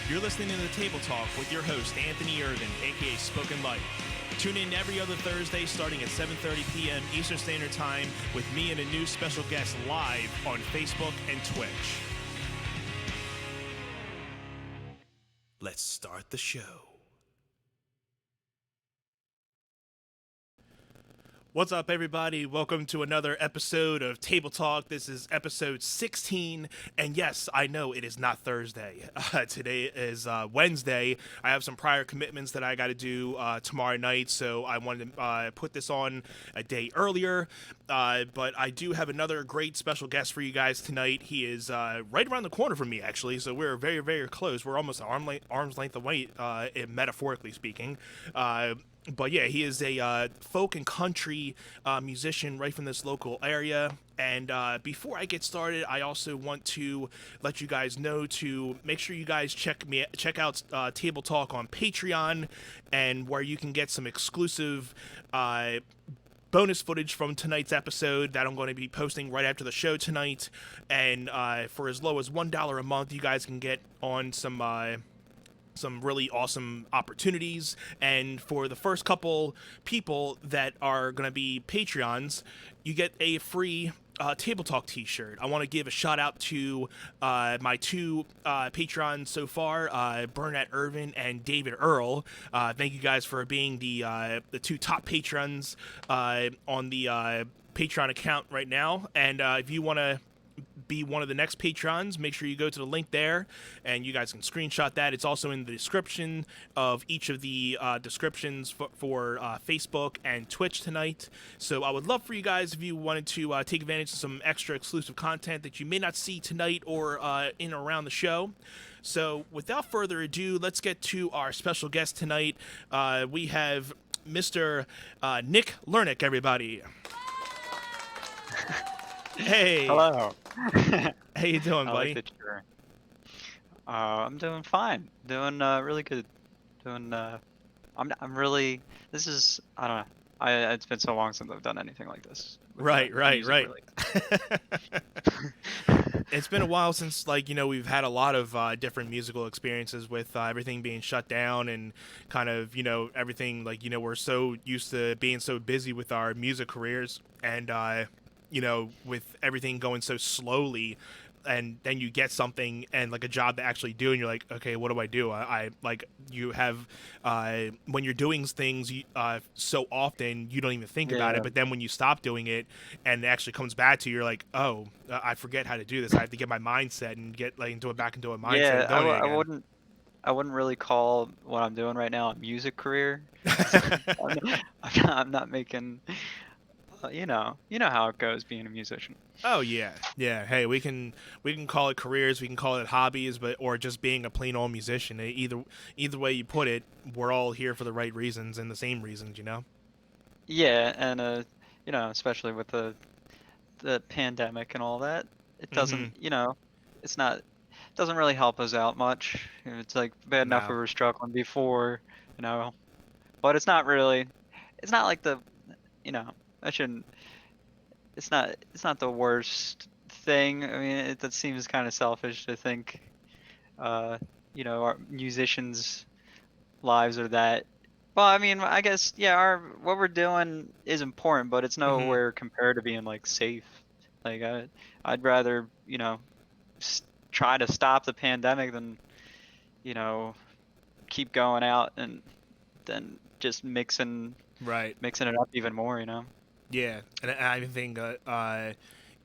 You're listening to the Table Talk with your host, Anthony Irvin, aka Spoken Light. Tune in every other Thursday starting at 7:30 p.m. Eastern Standard Time with me and a new special guest live on Facebook and Twitch. Let's start the show. What's up, everybody? Welcome to another episode of Table Talk. This is episode 16, and yes, I know it is not Thursday. Today is Wednesday. I have some prior commitments that I got to do tomorrow night, so I wanted to put this on a day earlier. But I do have another great special guest for you guys tonight. He is right around the corner from me, actually, so we're very, very close. We're almost arm's length away, metaphorically speaking. But yeah, he is a folk and country musician right from this local area. And before I get started, I also want to let you guys know to make sure you guys check out Table Talk on Patreon, and where you can get some exclusive bonus footage from tonight's episode that I'm going to be posting right after the show tonight. And for as low as $1 a month, you guys can get on some really awesome opportunities. And for the first couple people that are going to be Patreons, you get a free Table Talk t-shirt. I want to give a shout out to my two patrons so far, Bernadette Irvin and David Earl. Thank you guys for being the two top patrons on the Patreon account right now. And if you want to be one of the next patrons, make sure you go to the link there and you guys can screenshot that. It's also in the description of each of the descriptions for Facebook and Twitch tonight. So I would love for you guys, if you wanted to take advantage of some extra exclusive content that you may not see tonight or in or around the show. So without further ado, let's get to our special guest tonight. We have Mr. Nick Lurwick, everybody. Hey. Hello. How you doing, I buddy? like the cheer. I'm doing fine. Doing really good. Doing I'm really. This is, I don't know. It's been so long since I've done anything like this. Right. Really. It's been a while since, we've had a lot of different musical experiences with everything being shut down and kind of, everything, we're so used to being so busy with our music careers and, with everything going so slowly, and then you get something and like a job to actually do, and you're like, okay, what do I do? I like, you have when you're doing things so often, you don't even think about it, but then when you stop doing it and it actually comes back to you, you're like, oh, I forget how to do this. I have to get my mindset and get back into a mindset. Yeah, of doing it again. I wouldn't really call what I'm doing right now a music career. I'm not making. You know how it goes being a musician. Oh yeah. Hey, we can call it careers, we can call it hobbies, or just being a plain old musician. Either way you put it, we're all here for the right reasons and the same reasons, Yeah, and especially with the pandemic and all that, it doesn't, it's not, it doesn't really help us out much. It's like bad enough we No. were struggling before, but it's not really, it's not like I shouldn't, it's not the worst thing. I mean, that seems kind of selfish to think, our musicians' lives are that. Well, I mean, I guess, yeah, what we're doing is important, but it's nowhere compared to being like safe. Like I'd rather, try to stop the pandemic than, keep going out and then just mixing it up even more, Yeah, and I think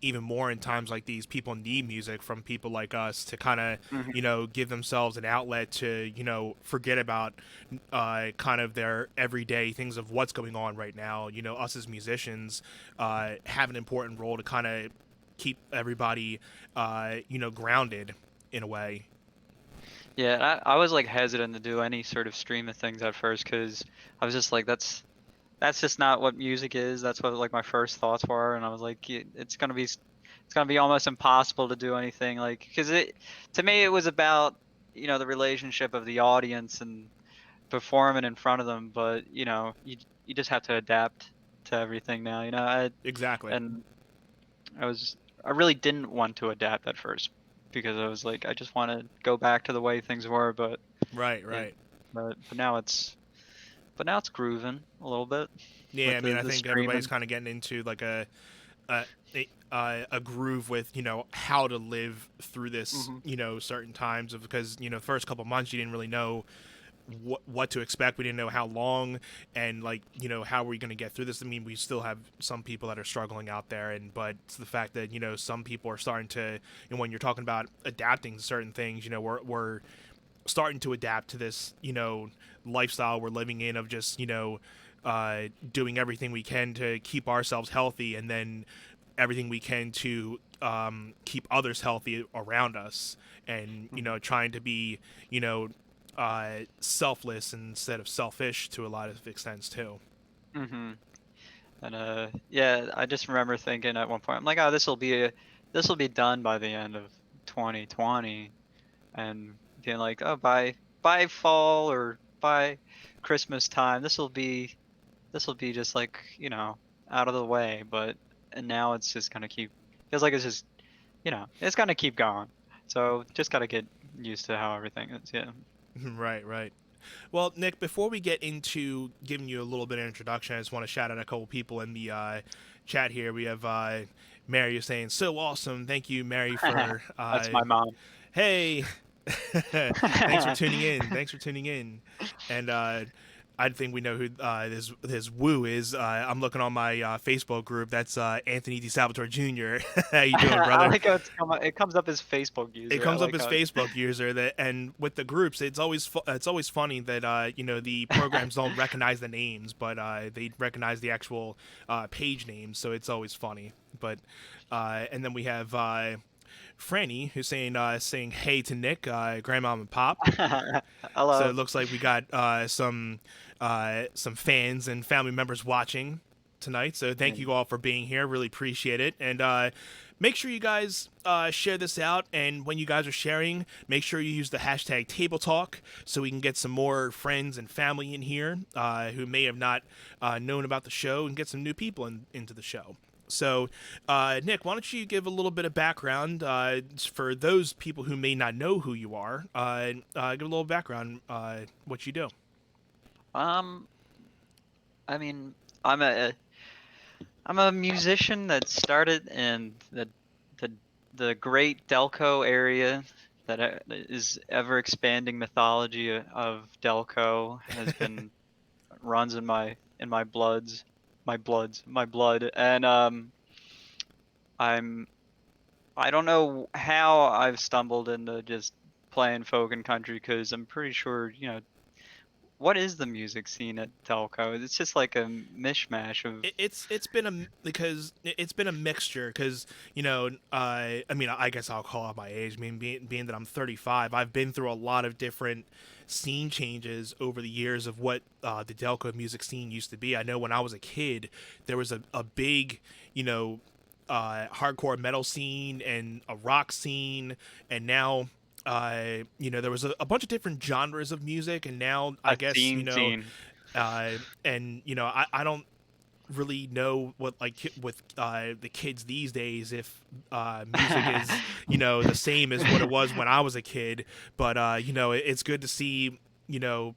even more in times like these, people need music from people like us to kind of, Mhm. give themselves an outlet to, forget about kind of their everyday things of what's going on right now. Us as musicians have an important role to kind of keep everybody, grounded in a way. Yeah, I was like hesitant to do any sort of stream of things at first because I was just like, that's just not what music is. That's what like my first thoughts were, and I was like, it's gonna be almost impossible to do anything like because to me it was about the relationship of the audience and performing in front of them, but you just have to adapt to everything now. Exactly. And I really didn't want to adapt at first because I was like, I just want to go back to the way things were, but Right, yeah, right. but now it's grooving a little bit Yeah, with I mean, I the think everybody's streaming. kind of getting into like a a groove with how to live through this Hmm. certain times of because the first couple months you didn't really know what to expect. We didn't know how long and like how are we going to get through this. I mean, we still have some people that are struggling out there, and but it's the fact that some people are starting to, and when you're talking about adapting to certain things, we're starting to adapt to this lifestyle we're living in of just doing everything we can to keep ourselves healthy, and then everything we can to keep others healthy around us, and Hmm. trying to be selfless instead of selfish to a lot of extents too. Hmm. And yeah, I just remember thinking at one point, I'm like, oh, this will be done by the end of 2020, and being like, oh, by fall or by Christmas time, this will be just like, out of the way. But and now it's just gonna keep feels like it's just, it's gonna keep going. So just gotta get used to how everything is. Yeah. Right, right. Well, Nick, before we get into giving you a little bit of introduction, I just want to shout out a couple people in the chat here. We have Mary is saying, "So awesome. Thank you, Mary, for That's my mom. hey, thanks for tuning in. Thanks for tuning in." And I think we know who this Woo is. I'm looking on my Facebook group. That's Anthony DeSalvatore Jr. How you doing, I brother? like how it comes up as Facebook It user. I comes up like as how. Facebook user that, and with the groups, it's always funny that the programs don't recognize the names, but they recognize the actual page names, so it's always funny. But and then we have Franny who's saying hey to Nick, grandmom and pop. So it Hello. looks like we got some fans and family members watching tonight. So thank you all for being here. Really appreciate it. And make sure you guys share this out. And when you guys are sharing, make sure you use the hashtag Table Talk so we can get some more friends and family in here who may have not known about the show and get some new people into the show. So, Nick, why don't you give a little bit of background for those people who may not know who you are? Give a little background, what you do. Um, I mean, I'm a musician that started in the the great Delco area that is ever expanding mythology of Delco has been runs in my my blood, and I'm I don't know how I've stumbled into just playing folk and country because I'm pretty sure, what is the music scene at Delco? It's just like a mishmash of. It's been a because it's been a mixture because I mean I guess I'll call out my age. I mean being that I'm 35, I've been through a lot of different scene changes over the years of what the Delco music scene used to be. I know when I was a kid, there was a big hardcore metal scene and a rock scene, and now there was a bunch of different genres of music, and now I A guess scene. and I don't really know what like with the kids these days if music is the same as what it was when I was a kid, but it's good to see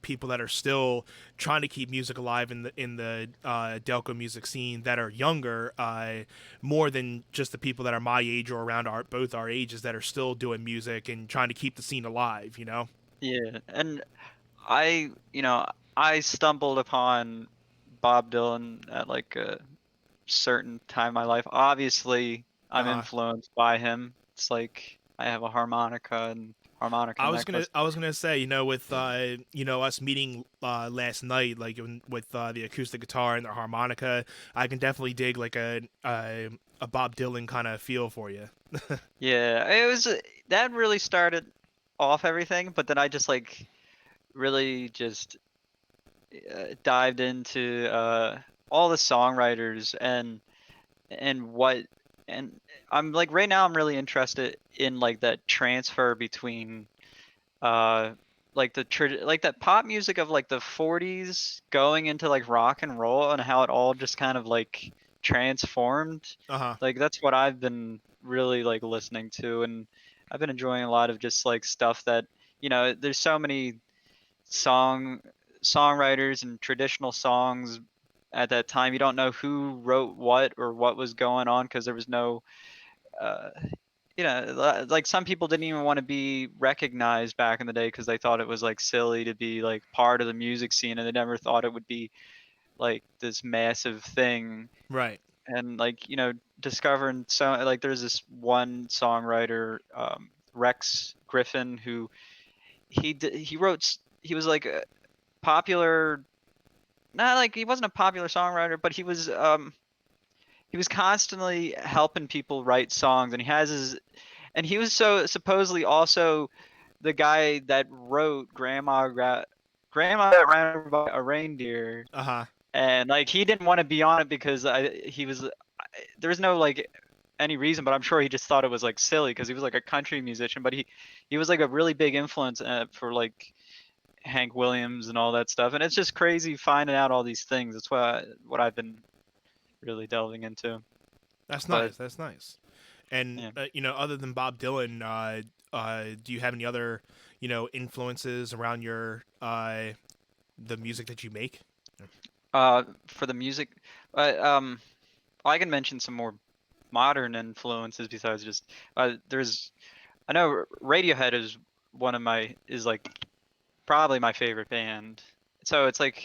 people that are still trying to keep music alive in the Delco music scene that are younger, more than just the people that are my age or around both our ages that are still doing music and trying to keep the scene alive. Yeah, and I stumbled upon Bob Dylan at like a certain time in my life. Obviously, I'm Uh-huh. influenced by him. It's like I have a harmonica and harmonica necklace. I was gonna say, with us meeting last night, like with the acoustic guitar and the harmonica, I can definitely dig like a Bob Dylan kind of feel for you. Yeah, it was that really started off everything, but then I just like really just dived into all the songwriters and what and I'm like right now I'm really interested in like that transfer between uh like like that pop music of like the 40s going into like rock and roll and how it all just kind of like transformed. Uh huh. Like that's what I've been really like listening to, I've been enjoying a lot of just like stuff that, there's so many song songwriters and traditional songs at that time. You don't know who wrote what or what was going on because there was no uh, like some people didn't even want to be recognized back in the day because they thought it was like silly to be like part of the music scene, and they never thought it would be like this massive thing. Right. And like, discovering, so like there's this one songwriter, Rex Griffin, who he was like a popular, not like he wasn't a popular songwriter, but he was constantly helping people write songs, and he was so supposedly also the guy that wrote Grandma Got Ran Over by a Reindeer. Uh-huh. And like he didn't want to be on it because there was no like any reason, but I'm sure he just thought it was like silly because he was like a country musician, but he was like a really big influence for like Hank Williams and all that stuff. And it's just crazy finding out all these things. That's what I've been really delving into. That's But nice. That's nice. And yeah. other than Bob Dylan, do you have any other, influences around your the music that you make? For the music, but I can mention some more modern influences besides just there's I know Radiohead is like probably my favorite band. So it's like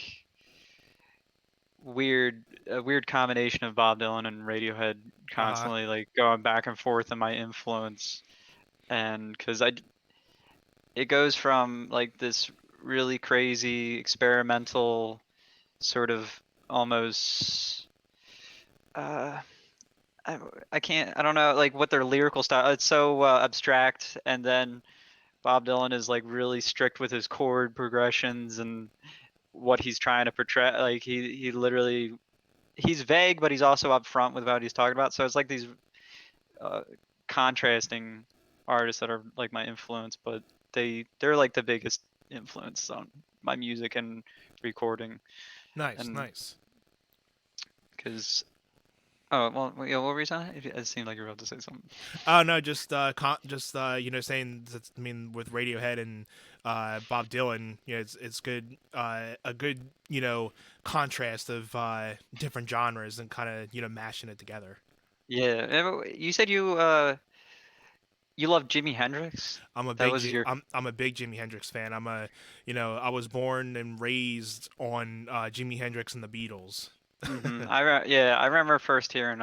a weird combination of Bob Dylan and Radiohead, Uh-huh. constantly like going back and forth in my influence. And because it goes from like this really crazy experimental sort of almost uh I, I don't know like what their lyrical style, it's so abstract, and then Bob Dylan is like really strict with his chord progressions and what he's trying to portray. Like he literally, he's vague, but he's also upfront with what he's talking about. So it's like these uh, contrasting artists that are like my influence, but they're like the biggest influence on my music and recording. Nice, And nice. because oh well, yeah, what were you saying? It seemed like you were about to say something. Oh no, just saying that, I mean, with Radiohead and Bob Dylan, it's good, a good, contrast of different genres and kind of mashing it together. Yeah, you said you love Jimi Hendrix. That was your I'm a big Jimi Hendrix fan. I was born and raised on Jimi Hendrix and the Beatles. Yeah, I remember first hearing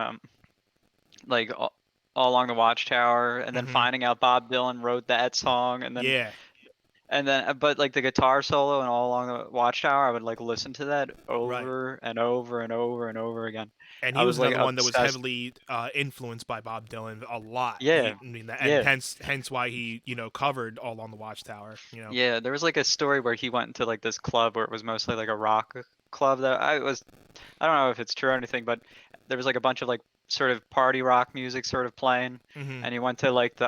like all along the Watchtower, and then Hmm. finding out Bob Dylan wrote that song, Yeah. but like the guitar solo and all along the Watchtower, I would like listen to that Right. over and over and over and over again. And I he was was like another one that was obsessed. heavily influenced by Bob Dylan a lot. Yeah, I mean, and yeah, hence why he covered All on the Watchtower. yeah. There was like a story where he went into like this club where it was mostly like a rock club that I don't know if it's true or anything, but there was like a bunch of like sort of party rock music sort of playing, Hmm. and he went to like the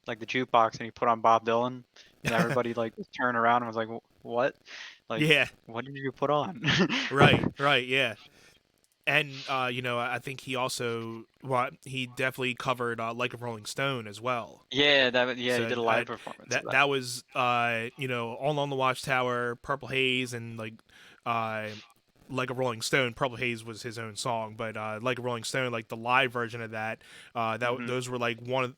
jukebox and he put on Bob Dylan, and everybody like just turned around and was like, "What? Like, Yeah. what did you put on?" Right. Right. Yeah. And I think he definitely covered Like a Rolling Stone as well. Yeah, he So did a live performance of that. that was All on the Watchtower, Purple Haze, and uh, like a Rolling Stone. Purple Haze was his own song, but Like a Rolling Stone, like the live version of that, Hmm. those were like one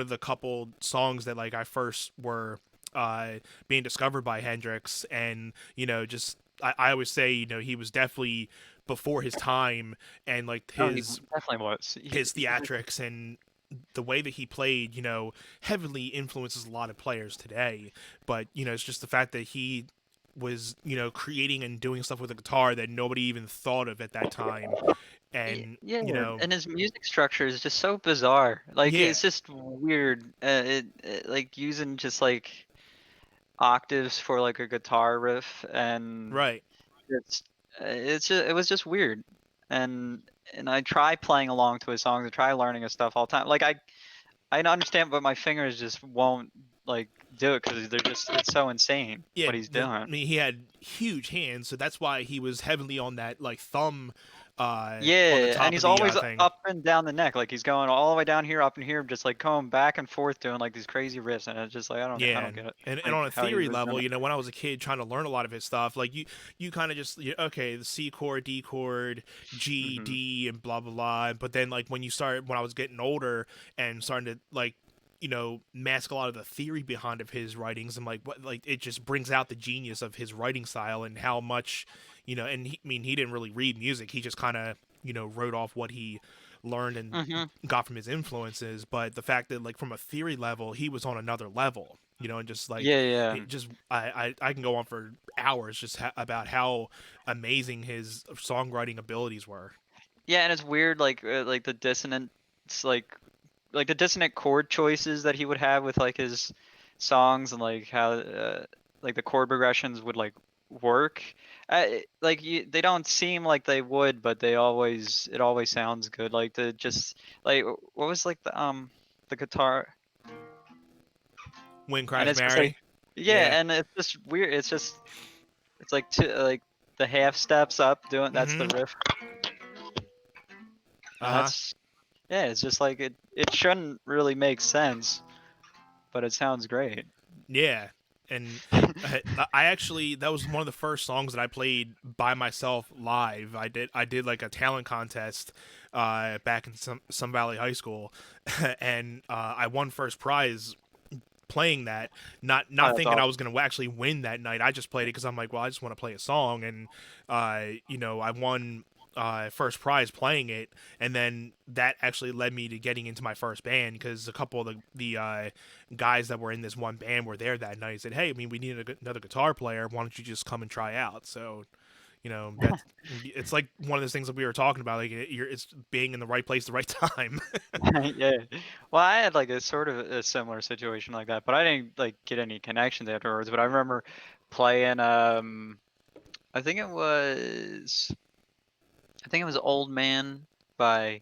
of the couple songs that like I first were being discovered by Hendrix, and just I always say he was definitely before his time, and like No, he definitely was. his theatrics and the way that he played, heavily influences a lot of players today. But it's just the fact that he was, creating and doing stuff with a guitar that nobody even thought of at that time. And Yeah, and his music structure is just so bizarre. Like yeah, it's just weird. Like using just like octaves for like a guitar riff, and right, It's it was just weird, and I try playing along to his songs. I try learning his stuff all the time. Like I understand, but my fingers just won't like do it because it's so insane yeah. what he's I doing. mean, he had huge hands, so that's why he was heavily on that like thumb on the Yeah, and top of he's the always thing. up and down the neck, like he's going all the way down here, up in here, just like going back and forth doing like these crazy riffs, and it's just like I Yeah, don't get it, and like on a how he theory was doing level, it. when I was a kid trying to learn a lot of his stuff, like you kind of just okay, the C chord, D chord, G, Hmm. D, and blah blah blah. But then like when I was getting older and starting to like mask a lot of the theory behind of his writings, and like what like it just brings out the genius of his writing style and how much and I mean he didn't really read music, he just kind of wrote off what he learned and Hmm. got from his influences. But the fact that like from a theory level he was on another level, and just like Yeah, yeah, it just I can go on for hours just about how amazing his songwriting abilities were. yeah, and it's weird, like the dissonance, like like the dissonant chord choices that he would have with like his songs, and like how like the chord progressions would like work. Like they don't seem like they would, but it always sounds good. Like the just like what was like the guitar, When and Crash it's just like Mary. Yeah. yeah, and it's just weird. It's like like the half steps up doing that's the Mm-hmm. riff, and Uh-huh. that's yeah. It's just like it shouldn't really make sense, but it sounds great. Yeah, and I actually that was one of the first songs that I played by myself live. I did like a talent contest back in some Valley High School, and I won first prize playing that. Not Oh, that's thinking I awesome. was gonna actually win that night. I just played it because I'm like, well, I just want to play a song, and I won first prize playing it, and then that actually led me to getting into my first band because a couple of the guys that were in this one band were there that night. Said, hey, I mean, we need another guitar player. Why don't you just come and try out? So that's it's like one of those things that we were talking about. Like it's being in the right place, the right time. Yeah. Well, I had like a sort of a similar situation like that, but I didn't like get any connections afterwards. But I remember playing I think it was Old Man by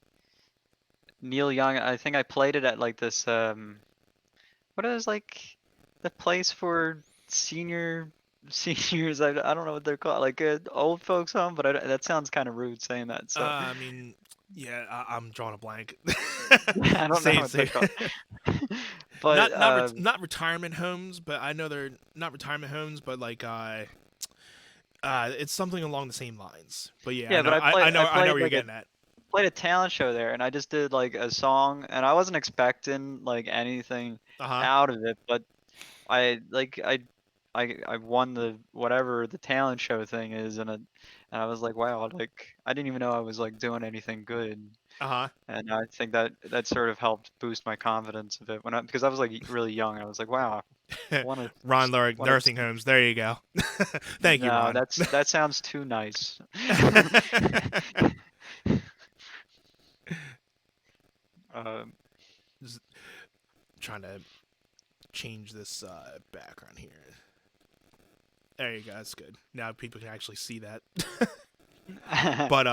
Neil Young. I think I played it at like this what is like the place for senior seniors. I don't know what they're called, like old folks home, but that sounds kind of rude saying that. So I mean, yeah, I'm drawing a blank. I don't know say what they're say called. But not retirement homes, but I know they're not retirement homes, but like it's something along the same lines. But yeah, yeah, but I know where you're getting at. played a talent show there, and I just did like a song, and I wasn't expecting like anything Uh huh. out of it, but I like I won the whatever the talent show thing is, and I was like, wow, like I didn't even know I was like doing anything good, Uh and I think that sort of helped boost my confidence a bit because I was like really young, and I was like, wow, huh. I want to Ron Lurwick, want to. nursing homes. There you go. Thank you, No, Ron. that sounds too nice. Um, Just trying to change this background here. There you go. That's good. Now people can actually see that. But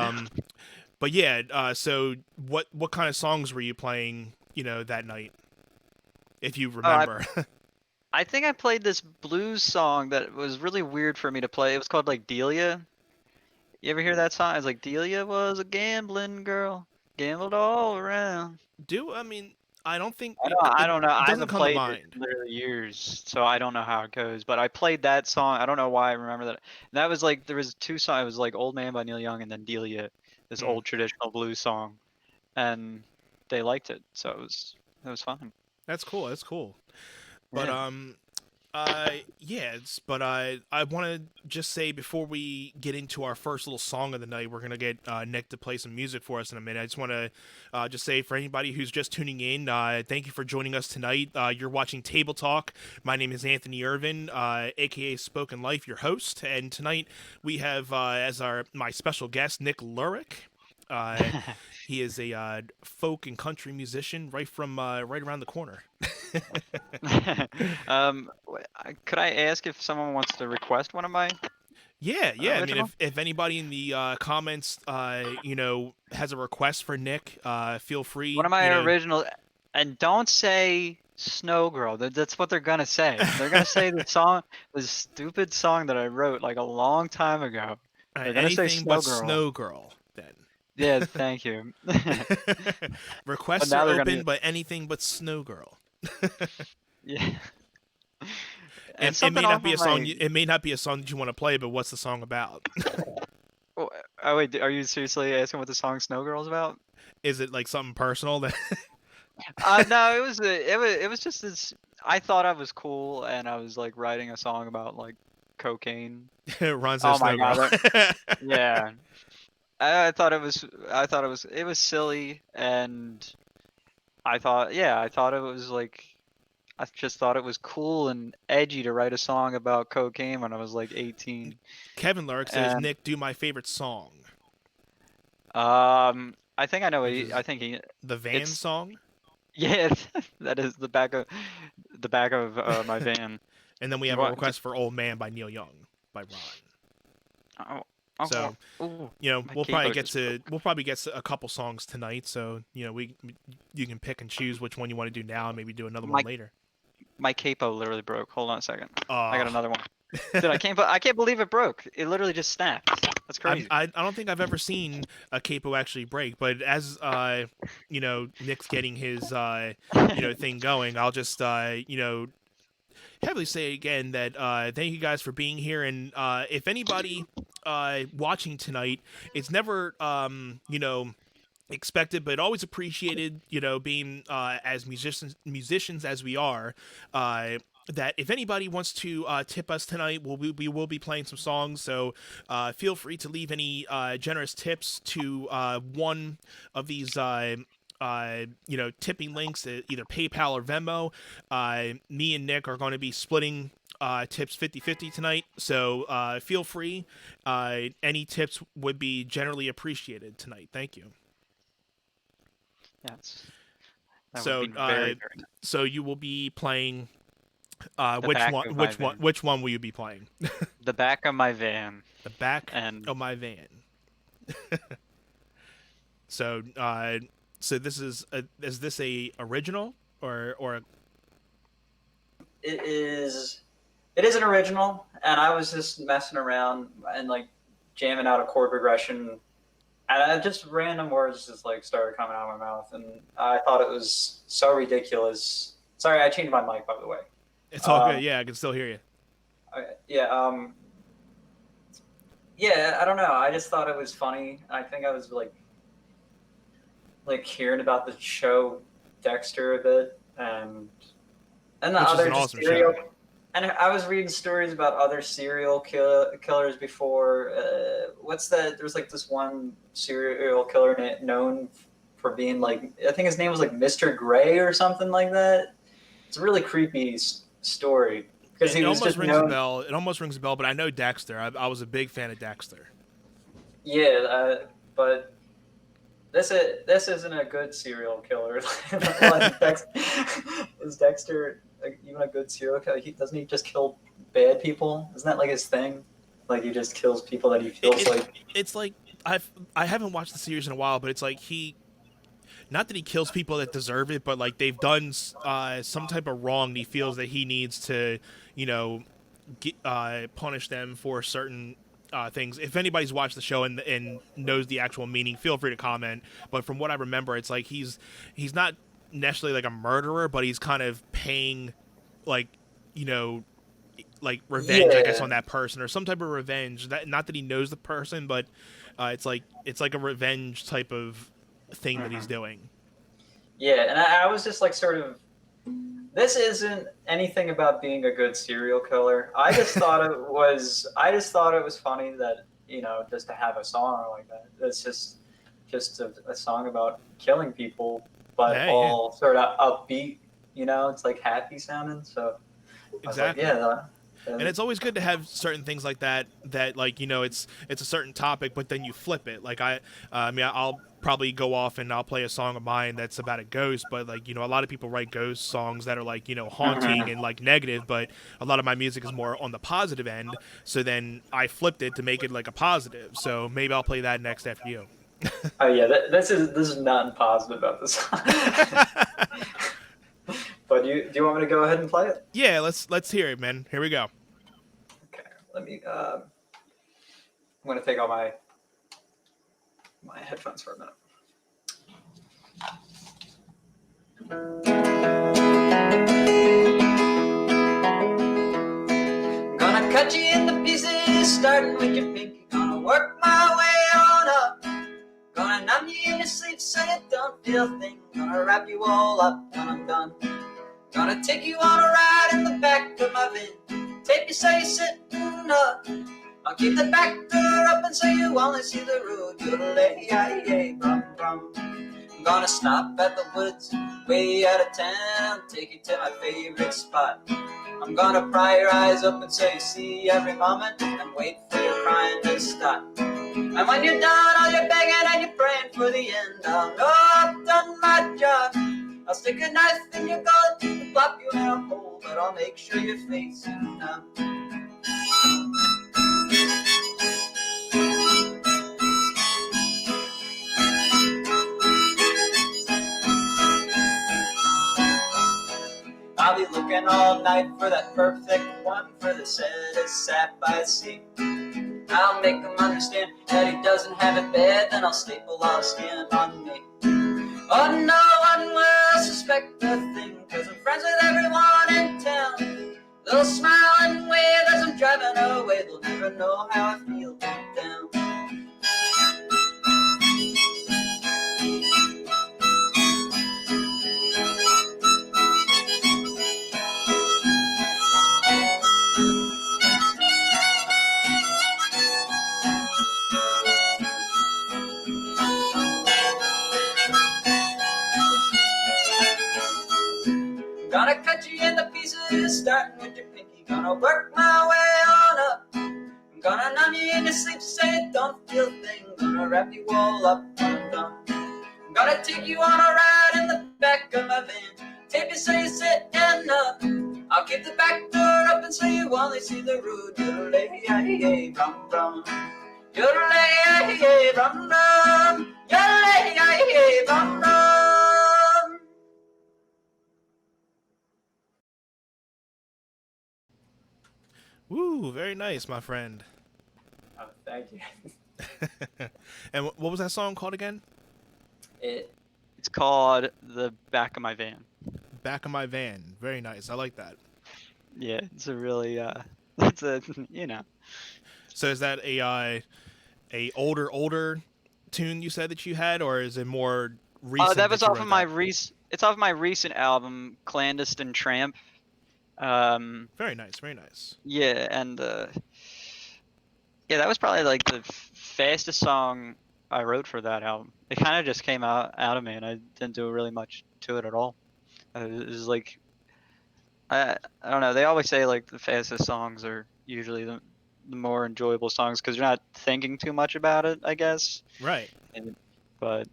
but yeah. So what kind of songs were you playing? That night, if you oh, remember. I think I played this blues song that was really weird for me to play. It was called like Delia. You ever hear that song? It's like Delia was a gambling girl, gambled all around. Do I mean I don't think I don't know. it I doesn't haven't come to played it mind. in literally years, so I don't know how it goes. But I played that song. I don't know why I remember that. That was like there was two songs. It was like Old Man by Neil Young and then Delia, this Hmm. old traditional blues song, and they liked it, so it was fun. That's cool. That's cool. But Yeah. yeah, but I want to just say before we get into our first little song of the night, we're gonna get Nick to play some music for us in a minute. I just want to just say for anybody who's just tuning in, thank you for joining us tonight. You're watching Table Talk. My name is Anthony Irvin, aka Spoken Life, your host, and tonight we have as my special guest Nick Lurwick. Uh, he is a folk and country musician right around the corner. Could I ask if someone wants to request one of my Yeah, yeah. I mean, original? if anybody in the comments, has a request for Nick, feel One free. of my original, and don't say Snow Girl. That's what they're gonna say. They're gonna say the song, the stupid song that I wrote like a long time ago. They're gonna say Anything but Snow Girl. Snow Girl. Then. Yeah, thank you. But Requests now are they're gonna open, but anything but Snow Girl. yeah. And It something may not off be of a song. my It may not be a song that you want to play, but what's the song about? oh, oh wait, are you seriously asking what the song "Snow Girl's" about? Is it like something personal that No, it was just this. I thought I was cool, and I was like writing a song about like cocaine. runs to Oh my Snow Girl? god, yeah. I thought it was silly, and I thought it was like, I just thought it was cool and edgy to write a song about cocaine when I was like 18. Kevin Lurk says, And "Nick, do my favorite song," I think I know what which is I think the Van it's song. yeah, that is the back of my van. And then we Do you have a want? request for "Old Man" by Neil Young by Ron. Oh, So ooh, we'll my probably capo get just to broke. a couple songs tonight. So you can pick and choose which one you want to do now, and maybe do another one My later. my capo literally broke. Hold on a second. I got Uh another one. Dude, I can't believe it broke. It literally just snapped. That's crazy. I don't think I've ever seen a capo actually break, but as Nick's getting his thing going, I'll just heavily say again that thank you guys for being here, and if anybody watching tonight, it's never expected but always appreciated, being as musicians as we are, that if anybody wants to tip us tonight, we will be playing some songs, so feel free to leave any generous tips to one of these tipping links, either PayPal or Venmo. Me and Nick are going to be splitting tips 50-50 tonight, so feel free. Any tips would be generally appreciated tonight. Thank you. Yes, that would So, be very, very nice. so you will be playing. The back of my van. Which one will you be playing? The back of my van. The back And of my van. So, so is this a original or It is. It is an original, and I was just messing around and like jamming out a chord progression, and just random words just like started coming out of my mouth, and I thought it was so ridiculous. Sorry, I changed my mic, by the way. it's all good? Um, Yeah, I can still hear you. yeah, yeah. I don't know. I just thought it was funny. I think I was like hearing about the show Dexter a bit, and the Which is other an just awesome serial. show. And I was reading stories about other killers before. What's that? There's like this one serial killer known for being like, I think his name was like Mr. Gray or something like that. It's a really creepy story because he It was almost just rings a known. bell. It almost rings a bell, but I know Dexter. I was a big fan of Dexter. Yeah, but this isn't a good serial killer. Like is Dexter even a good serial killer? Doesn't he just kill bad people? Isn't that like his thing? Like he just kills people that he It, feels it like. it's like I haven't watched the series in a while, but it's like he not that he kills people that deserve it, but like they've done some type of wrong, and he feels that he needs to, you know, punish them for certain things. If anybody's watched the show and knows the actual meaning, feel free to comment. But from what I remember, it's like he's not necessarily like a murderer, but he's kind of paying, like, you know, like revenge, I guess, Yeah. on that person, or some type of revenge. That not that he knows the person, but it's like a revenge type of thing that he's Mhm. doing. Yeah, and I was just like sort of. This isn't anything about being a good serial killer. I just thought it was. I just thought it was funny that just to have a song like that. It's just a song about killing people, but Hey, yeah, all sort of upbeat. It's like happy sounding. So I was like, exactly. yeah, And it's always good to have certain things like that, like, it's a certain topic, but then you flip it. Like I mean, I'll probably go off and I'll play a song of mine that's about a ghost, but like, a lot of people write ghost songs that are like, haunting and like negative, but a lot of my music is more on the positive end. So then I flipped it to make it like a positive. So maybe I'll play that next after you. oh yeah, this is nothing positive about this. But do you want me to go ahead and play it? Yeah, let's hear it, man. Here we go. Okay, let me. I'm gonna take all my my headphones for a minute. Gonna cut you into pieces, starting with your pinky. Gonna work my way on up. Gonna numb you in your sleep so you don't feel a thing. Gonna wrap you all up when I'm done. Gonna take you on a ride in the back of my van. Tape you so you're sitting up. I'll keep the back door open so you only see the road. Yodelay, brum brum. I'm gonna stop at the woods, way out of town. Take you to my favorite spot. I'm gonna pry your eyes open so you see every moment, and wait for your crying to stop. And when you're done, all your begging and you're praying for the end, I'll know I've done my job. I'll stick a knife in your gullet and plop you in a hole, but I'll make sure your face is numb. I'll be looking all night for that perfect one, for the saddest sap I see. I'll make him understand that he doesn't have it bad, then I'll staple all his skin on me. Oh, no one will suspect a thing, 'cause I'm friends with everyone in town. They'll smile and wave as I'm driving away. They'll never know how I feel deep down. Gonna cut you into pieces, starting with your pinky. Gonna work my way on up. I'm gonna numb you in your sleep so you don't feel a thing. Gonna wrap you all up when I'm done. I'm gonna take you on a ride in the back of my van. Tape you so you sit and up. I'll keep the back door open so you only see the road. Yodelay, brum brum. Yodelay, brum brum. Yodelay, brum brum. Woo, very nice, my friend. Oh, thank you. And what was that song called again? It's called The Back of My Van. Back of My Van. Very nice. I like that. Yeah, it's a really it's a So is that a older tune you said that you had, or is it more recent? that was you off wrote of my that? it's off my recent album, Clandestine Tramp. Very nice, very nice. Yeah, and yeah, that was probably like the fastest song I wrote for that album. It kind of just came out of me, and I didn't do really much to it at all. It was like I don't know. They always say like the fastest songs are usually the more enjoyable songs because you're not thinking too much about it, I guess. Right. But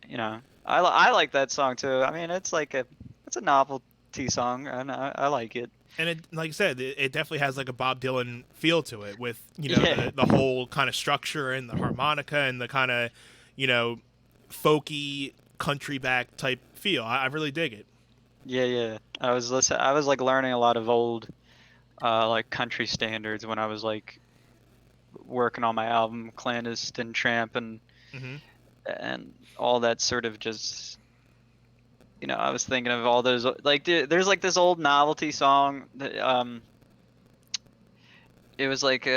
you know, I like that song too. I mean, it's a novelty song, and I like it. And it, like I said, it definitely has like a Bob Dylan feel to it, with Yeah. the whole kind of structure and the harmonica and the kind of folky country back type feel. I really dig it. Yeah. I was like learning a lot of old like country standards when I was like working on my album Clandestine Tramp Hmm. and all that sort of just I was thinking of all those like there's like this old novelty song that it was like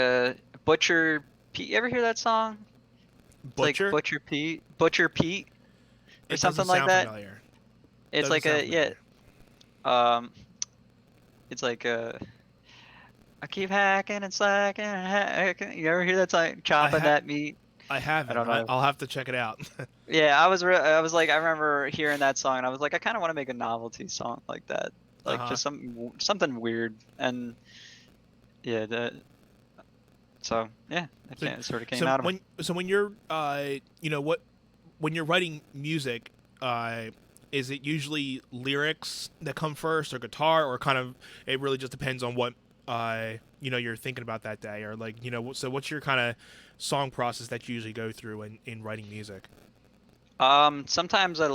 Butcher Pete. You ever hear that song? It's Butcher. like Butcher Pete or It something doesn't like sound that. familiar. It's Doesn't like sound a yeah. familiar. It's like I keep hacking and slacking and hacking. You ever hear that song? Chopping that meat. I haven't. I don't know. I'll have to check it out. Yeah, I was like, I remember hearing that song, and I was like, I kind of want to make a novelty song like that, like Uh-huh. just something weird, and yeah, so yeah, it sort of came out of me. When you're when you're writing music, is it usually lyrics that come first, or guitar, or kind of it really just depends on what you're thinking about that day, or like so what's your kind of song process that you usually go through in writing music? Sometimes I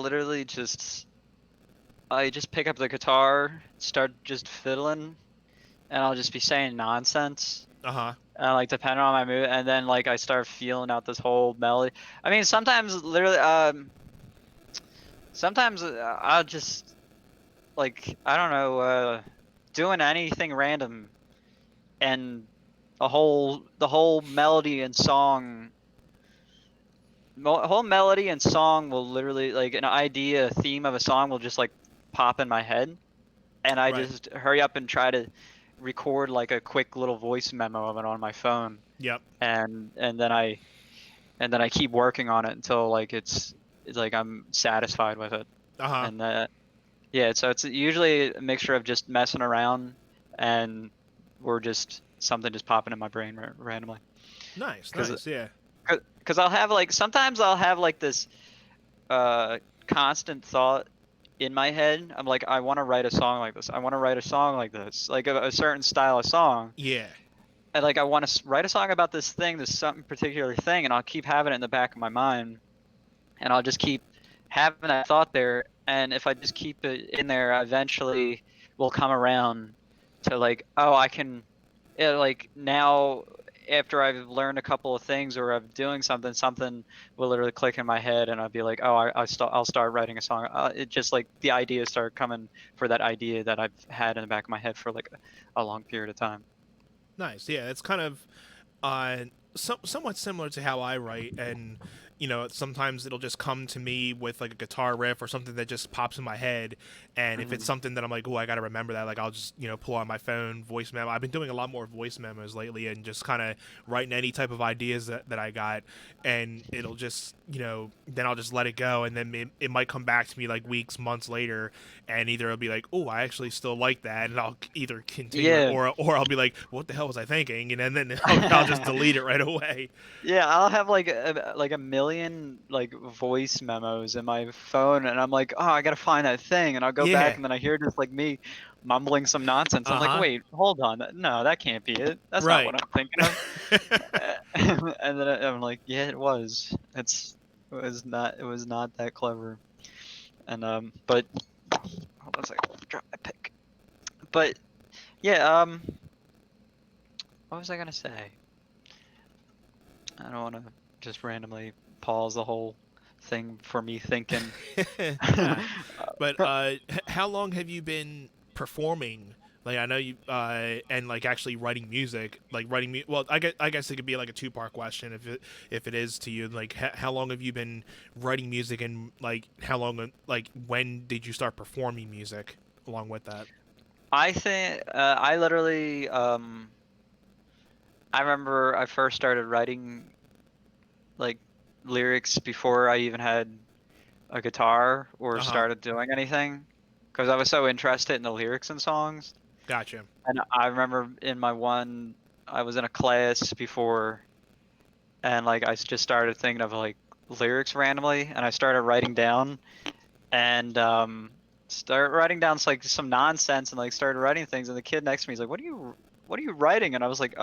just pick up the guitar, start just fiddling, and I'll just be saying nonsense. Uh-huh. like depending on my mood, and then like I start feeling out this whole melody. I mean, sometimes literally, sometimes I'll just like I don't know, doing anything random, and the whole melody and song, whole melody and song will literally like an idea, a theme of a song will just like pop in my head, and I Right. just hurry up and try to record like a quick little voice memo of it on my phone, Yep. and then I keep working on it until like it's like I'm satisfied with it. Uh-huh. And yeah, so it's usually a mixture of just messing around and or just something just popping in my brain randomly. Nice. Cause, Nice. Yeah. cause I'll have like sometimes I'll have like this constant thought in my head. I'm like, I want to write a song like this. I want to write a song like this, like a certain style of song. Yeah. And like I want to write a song about this thing, this something particular thing, and I'll keep having it in the back of my mind, and I'll just keep having that thought there. And if I just keep it in there, eventually will come around to like, oh, I can, like now after I've learned a couple of things or I'm doing something, something will literally click in my head, and I'll be like, oh, I'll start writing a song. It just like the ideas start coming for that idea that I've had in the back of my head for like a long period of time. Nice. Yeah, it's kind of somewhat similar to how I write, and sometimes it'll just come to me with like a guitar riff or something that just pops in my head, and if it's Mhm. something that I'm like, oh, I got to remember that, like I'll just pull on my phone, voice memo. I've been doing a lot more voice memos lately, and just kind of writing any type of ideas that I got, and it'll just then I'll just let it go, and then it might come back to me like weeks, months later, and either it'll be like, oh, I actually still like that, and I'll either continue it, Yeah. or I'll be like, what the hell was I thinking, and then I'll just delete it right away. Yeah, I'll have like a million like voice memos in my phone, and I'm like, oh, I gotta find that thing, and I'll go Yeah. back, and then I hear just like me mumbling some nonsense. I'm like, Uh-huh. wait, hold on, no, that can't be it. That's not Right. what I'm thinking of. And then I'm like, yeah, it was. It was not that clever. And but hold on a second, drop my pick. But yeah, what was I gonna say? I don't want to just randomly pause the whole thing for me thinking. Yeah. But how long have you been performing? Like I know you and like actually writing music, like well, I guess it could be like a two-part question if it is to you. Like how long have you been writing music, and like how long, like when did you start performing music along with that? I think I literally I remember I first started writing like lyrics before I even had a guitar or Uh-huh. started doing anything because I was so interested in the lyrics and songs. Gotcha. And I remember I was in a class before, and like I just started thinking of like lyrics randomly, and I started writing down, and start writing down like some nonsense, and like started writing things, and the kid next to me is like, what are you writing? And I was like,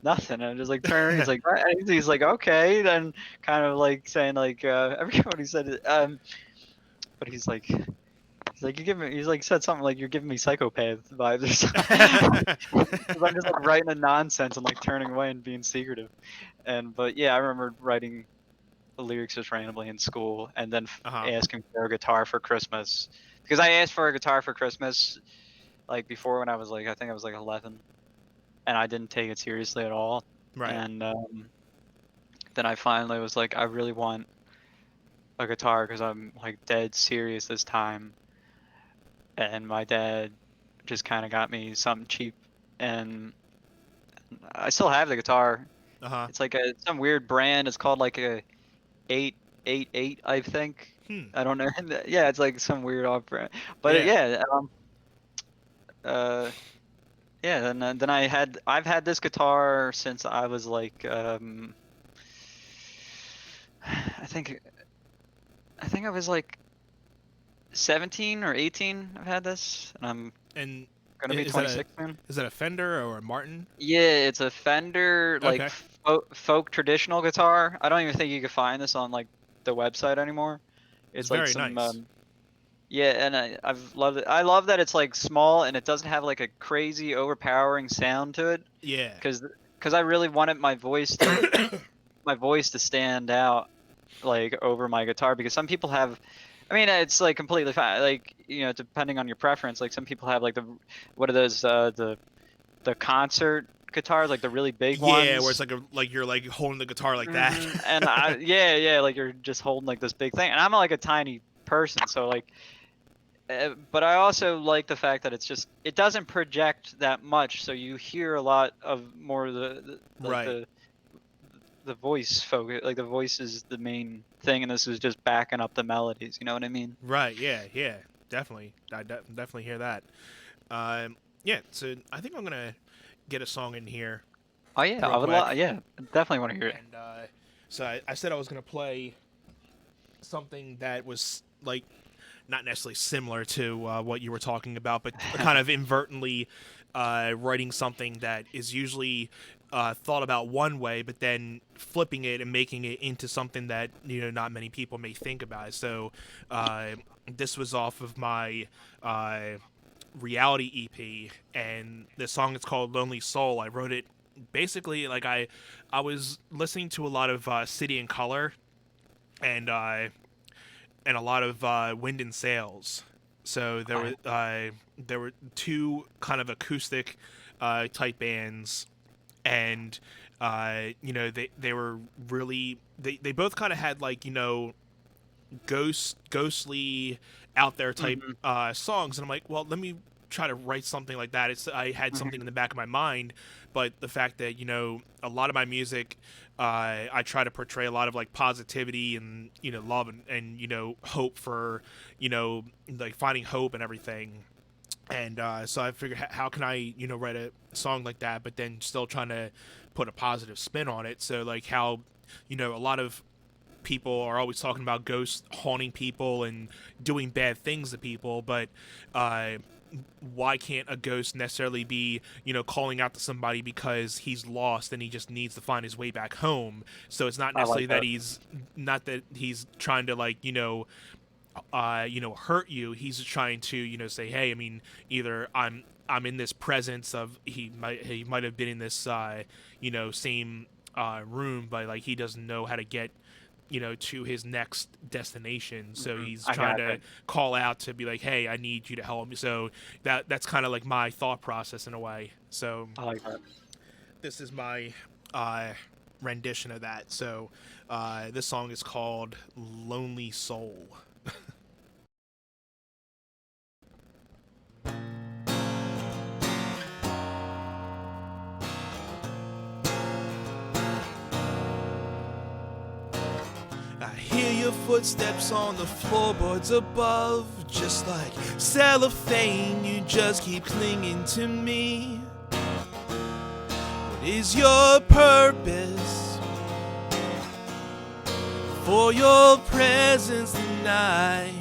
nothing. And I just like turned, he's like, "Right." He's like, okay, then kind of like saying like everybody said it, but he's like he's like said something like you're giving me psychopath vibes or something. 'Cause I'm just like writing a nonsense and like turning away and being secretive. But yeah, I remember writing the lyrics just randomly in school, and then Uh-huh. asking for a guitar for Christmas because I asked for a guitar for Christmas like before when I was like I think I was like 11, and I didn't take it seriously at all. Right. And then I finally was like, I really want a guitar because I'm like dead serious this time. And my dad just kind of got me something cheap, and I still have the guitar. Uh-huh. It's like some weird brand. It's called like a 888, I think. Hmm. I don't know. Yeah, it's like some weird off brand. But Yeah. yeah, uh, yeah. Then I've had this guitar since I was like I think I was like 17 or 18. I've had this, and I'm And gonna be is that 26 soon. a Fender or a Martin? Yeah, it's a Fender like Okay. folk traditional guitar. I don't even think you can find this on like the website anymore. It's It's like very some nice. yeah, and I've loved it. I love that it's like small and it doesn't have like a crazy overpowering sound to it. Yeah. Because because I really wanted my voice to stand out like over my guitar, because some people have, I mean, it's like completely fine, like, you know, depending on your preference. Like some people have like what are those the concert guitars, like the really big ones. Yeah, where it's like you're like holding the guitar like that. And yeah, like you're just holding like this big thing, and I'm like a tiny person, so like, but I also like the fact that it doesn't project that much, so you hear a lot of more of the voice focus, like the voice is the main thing, and this is just backing up the melodies. You know what I mean? Right. Yeah. Yeah. Definitely. I definitely hear that. Yeah. So I think I'm gonna get a song in here. Oh yeah, I would yeah, definitely want to hear it. And so I said I was gonna play something that was like not necessarily similar to what you were talking about, but kind of inadvertently writing something that is usually thought about one way, but then flipping it and making it into something that, you know, not many people may think about. So this was off of my reality EP, and the song is called Lonely Soul. I wrote it basically like I was listening to a lot of City and Color and a lot of Wind and Sails. So there were two kind of acoustic type bands, and you know, they were really, they both kind of had like, you know, ghostly out there type songs, and I'm like, well, let me try to write something like that. I had something in the back of my mind, but the fact that, you know, a lot of my music, I try to portray a lot of like positivity and, you know, love and you know, hope for, you know, like finding hope and everything. And so I figured, how can I, you know, write a song like that, but then still trying to put a positive spin on it. So like how, you know, a lot of people are always talking about ghosts haunting people and doing bad things to people, but why can't a ghost necessarily be, you know, calling out to somebody because he's lost and he just needs to find his way back home? So it's not necessarily that he's trying to, like, you know, hurt you. He's just trying to, you know, say, hey, I mean, either I'm in this presence of, he might have been in this you know, same room, but like he doesn't know how to get, you know, to his next destination. So he's trying to call out to be like, hey, I need you to help me. So that's kind of like my thought process in a way. So I like that. This is my rendition of that. So this song is called Lonely Soul. I hear your footsteps on the floorboards above, just like cellophane, you just keep clinging to me. What is your purpose for your presence tonight?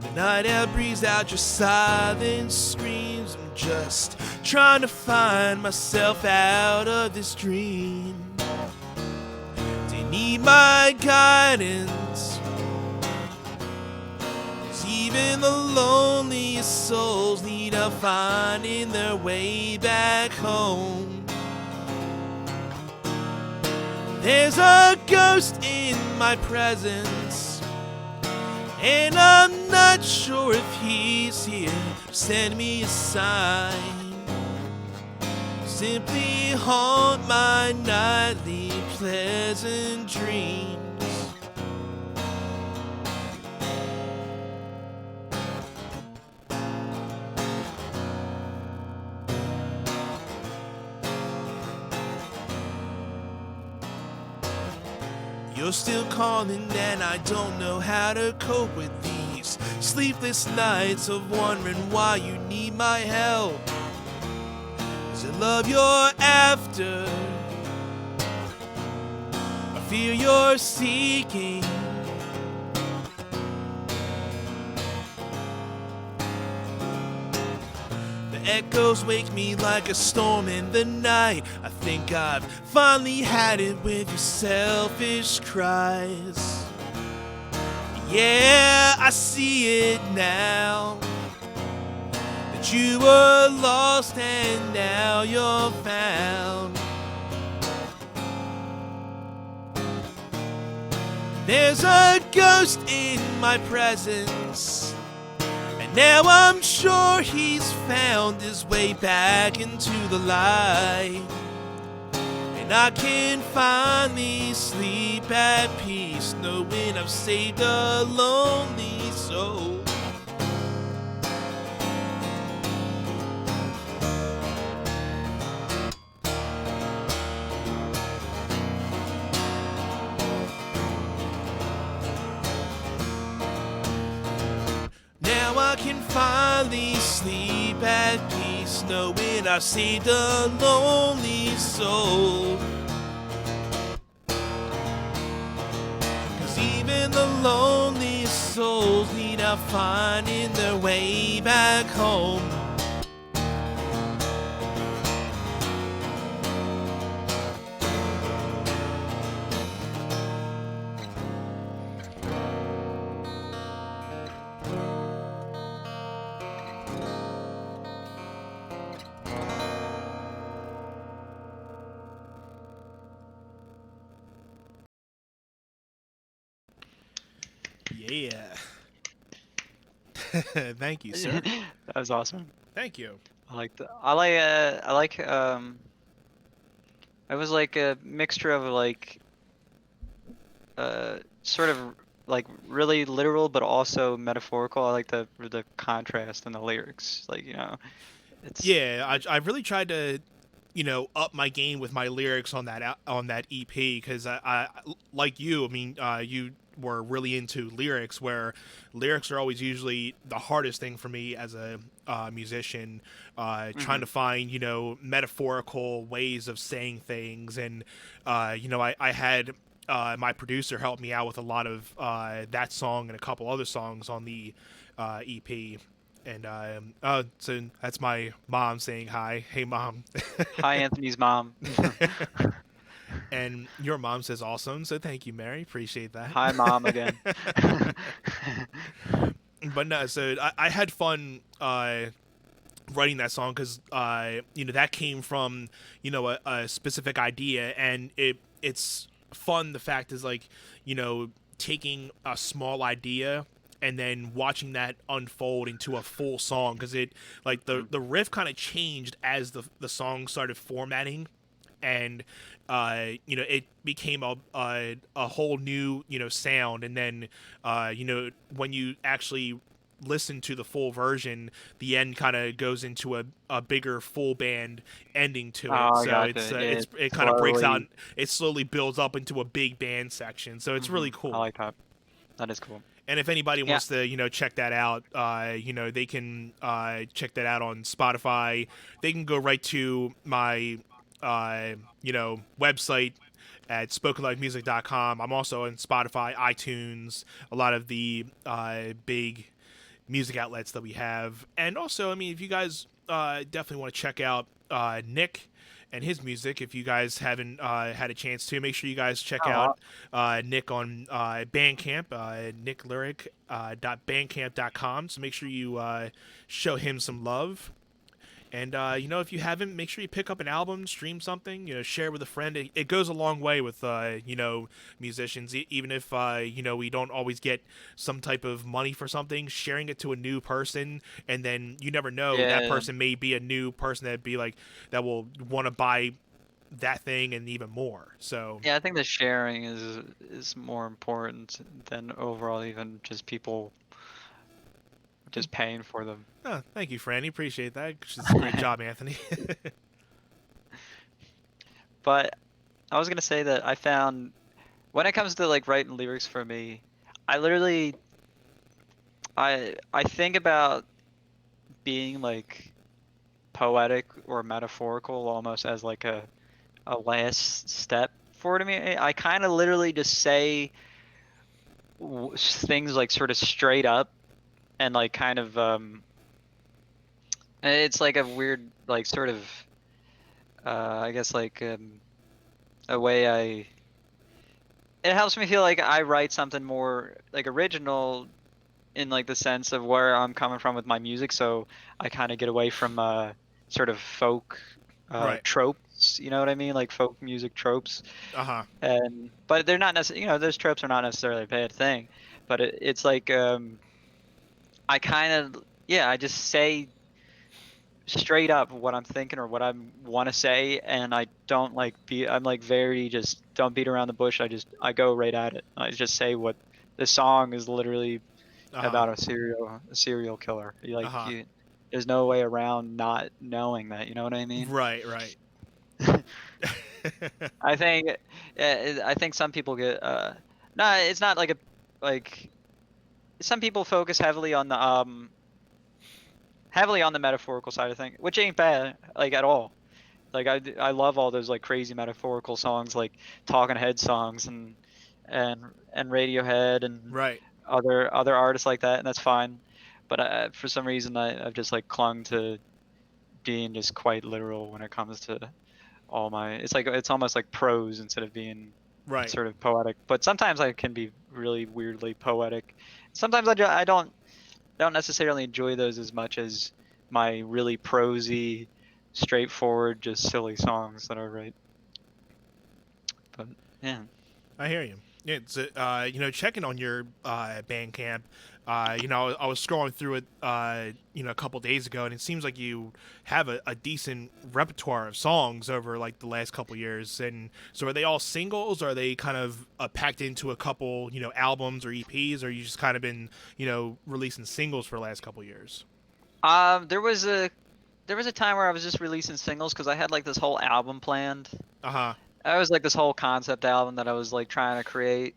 The night air breathes out your silent screams. I'm just trying to find myself out of this dream. Do you need my guidance? 'Cause even the loneliest souls need help finding their way back home. There's a ghost in my presence, and I'm not sure if he's here. Send me a sign. Simply haunt my nightly pleasant dreams. You're still calling and I don't know how to cope with these sleepless nights of wondering why you need my help. Is it love you're after? I fear you're seeking. The echoes wake me like a storm in the night. I think I've finally had it with your selfish cries. Yeah, I see it now. that you were lost and now you're found. There's a ghost in my presence, and now I'm sure he's found his way back into the light. And I can finally sleep at peace, knowing I've saved a lonely soul. Now I can finally sleep at peace, knowing I've saved a lonely soul. 'Cause even the loneliest souls need help finding their way back home. Yeah. Thank you, sir. That was awesome. Thank you. I like the. It was like a mixture of like sort of like really literal but also metaphorical. I like the contrast in the lyrics. Like, you know, it's Yeah, I really tried to, up my game with my lyrics on that EP, because I like you. I mean, you were really into lyrics, where lyrics are always usually the hardest thing for me as a musician. Trying to find metaphorical ways of saying things, and I had my producer help me out with a lot of that song and a couple other songs on the EP. And so that's my mom saying hi. Hey, Mom. Hi, Anthony's mom. And your mom says awesome, so thank you, Mary. Appreciate that. Hi, Mom, again. But no, so I had fun writing that song, because that came from a specific idea, and it's fun. The fact is, like, taking a small idea and then watching that unfold into a full song, because it, like, the riff kind of changed as the song started formatting, and it became a whole new sound. And then when you actually listen to the full version, the end kind of goes into a bigger full band ending to it. Oh, I So gotcha. it kind of breaks out. Slowly. It slowly builds up into a big band section. So it's really cool. I like that. That is cool. And if anybody Yeah. wants to, check that out, they can check that out on Spotify. They can go right to my, website at spokenlikemusic.com. I'm also on Spotify, iTunes, a lot of the big music outlets that we have. And also, I mean, if you guys definitely want to check out Nick and his music, if you guys haven't had a chance to, make sure you guys check out Nick on Bandcamp, nicklurwick.bandcamp.com. So make sure you show him some love. And if you haven't, make sure you pick up an album, stream something, share with a friend. It goes a long way with musicians. Even if we don't always get some type of money for something, sharing it to a new person, and then you never know, that person may be a new person that will want to buy that thing and even more. So Yeah, I think the sharing is more important than overall even just people just paying for them. oh, thank you, Franny. Appreciate that. It's a great job, Anthony. But I was gonna say that I found when it comes to like writing lyrics for me, I literally I think about being like poetic or metaphorical almost as like a last step for it to me. I kind of literally just say things like sort of straight up, and like kind of it's like a weird like sort of I guess like a way it helps me feel like I write something more like original in like the sense of where I'm coming from with my music, so I kind of get away from sort of folk Right. tropes, you know what I mean? Like folk music tropes. Uh-huh. And but they're not necessarily, those tropes are not necessarily a bad thing, but it's like I kind of, yeah, I just say straight up what I'm thinking or what I want to say, and I don't like I'm like very just don't beat around the bush. I go right at it. I just say what the song is literally Uh-huh. about, a serial killer. Uh-huh. There's no way around not knowing that. You know what I mean? Right, right. I think I think some people get no, it's not like a like some people focus heavily on the metaphorical side of things, which ain't bad like at all. Like I love all those like crazy metaphorical songs like Talking Head songs and and Radiohead and Right. other artists like that, and that's fine. But for some reason I've just like clung to being just quite literal when it comes to all my. It's like it's almost like prose instead of being Right. sort of poetic. But sometimes I can be really weirdly poetic. Sometimes I don't necessarily enjoy those as much as my really prosy, straightforward, just silly songs that I write. But yeah. I hear you. Yeah, it's checking on your Bandcamp. I was scrolling through it, a couple days ago, and it seems like you have a decent repertoire of songs over like the last couple years. And so, are they all singles? Or are they kind of packed into a couple, albums or EPs? Or you just kind of been, releasing singles for the last couple years? There was a time where I was just releasing singles because I had like this whole album planned. Uh huh. I was like this whole concept album that I was like trying to create.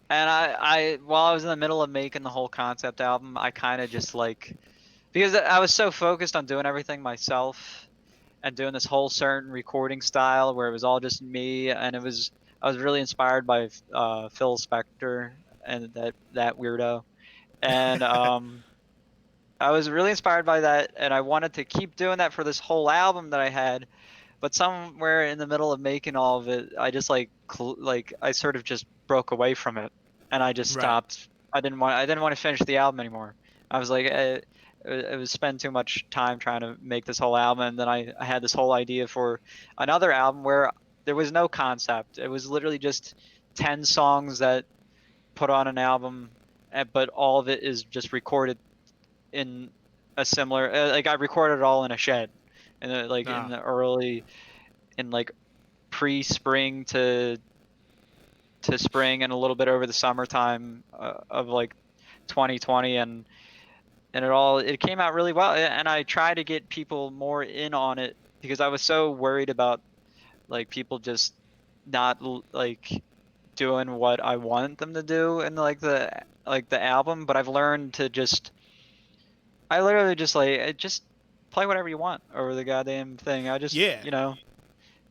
And I while I was in the middle of making the whole concept album, I kind of just like because I was so focused on doing everything myself and doing this whole certain recording style where it was all just me, and I was really inspired by Phil Spector and that weirdo, and I was really inspired by that, and I wanted to keep doing that for this whole album that I had. But somewhere in the middle of making all of it, I just like I sort of just broke away from it, and I just Right. stopped. I didn't want to finish the album anymore. I was like, it was spend too much time trying to make this whole album, and then I had this whole idea for another album where there was no concept. It was literally just 10 songs that put on an album, but all of it is just recorded in a similar like I recorded it all in a shed, and like in Ah. the early in like pre-spring to spring and a little bit over the summertime of like 2020, and it came out really well, and I try to get people more in on it because I was so worried about like people just not like doing what I want them to do in like the album, but I've learned to just I literally just just play whatever you want over the goddamn thing. I just Yeah.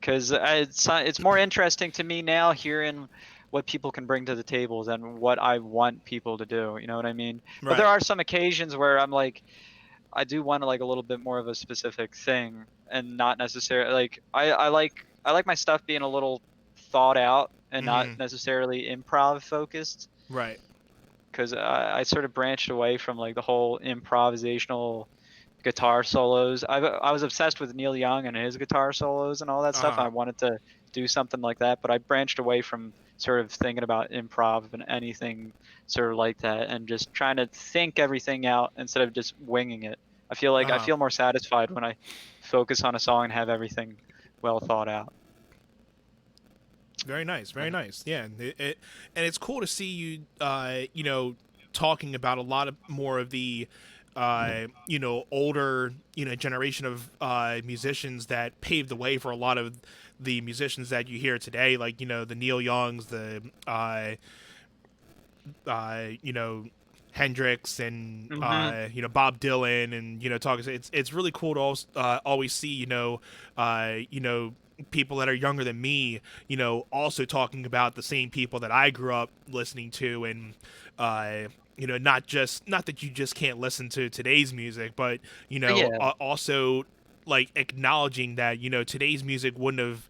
because it's more interesting to me now hearing what people can bring to the table than what I want people to do. You know what I mean? But there Right. are some occasions where I'm like, I do want like a little bit more of a specific thing, and not necessarily like I like my stuff being a little thought out and not Mm-hmm. necessarily improv focused. Right. Because I sort of branched away from like the whole improvisational guitar solos. I was obsessed with Neil Young and his guitar solos and all that Uh stuff, and huh. I wanted to do something like that, but I branched away from sort of thinking about improv and anything sort of like that, and just trying to think everything out instead of just winging it. Uh I huh. feel more satisfied when I focus on a song and have everything well thought out. Very nice, very But, nice. Yeah, and it's cool to see you, talking about a lot of more of the, older, generation of musicians that paved the way for a lot of the musicians that you hear today, like the Neil Youngs, the, Hendrix, and hmm Bob Dylan, and talking. It's really cool to always see people that are younger than me, also talking about the same people that I grew up listening to, and not that you just can't listen to today's music, but yeah, also like acknowledging that today's music wouldn't have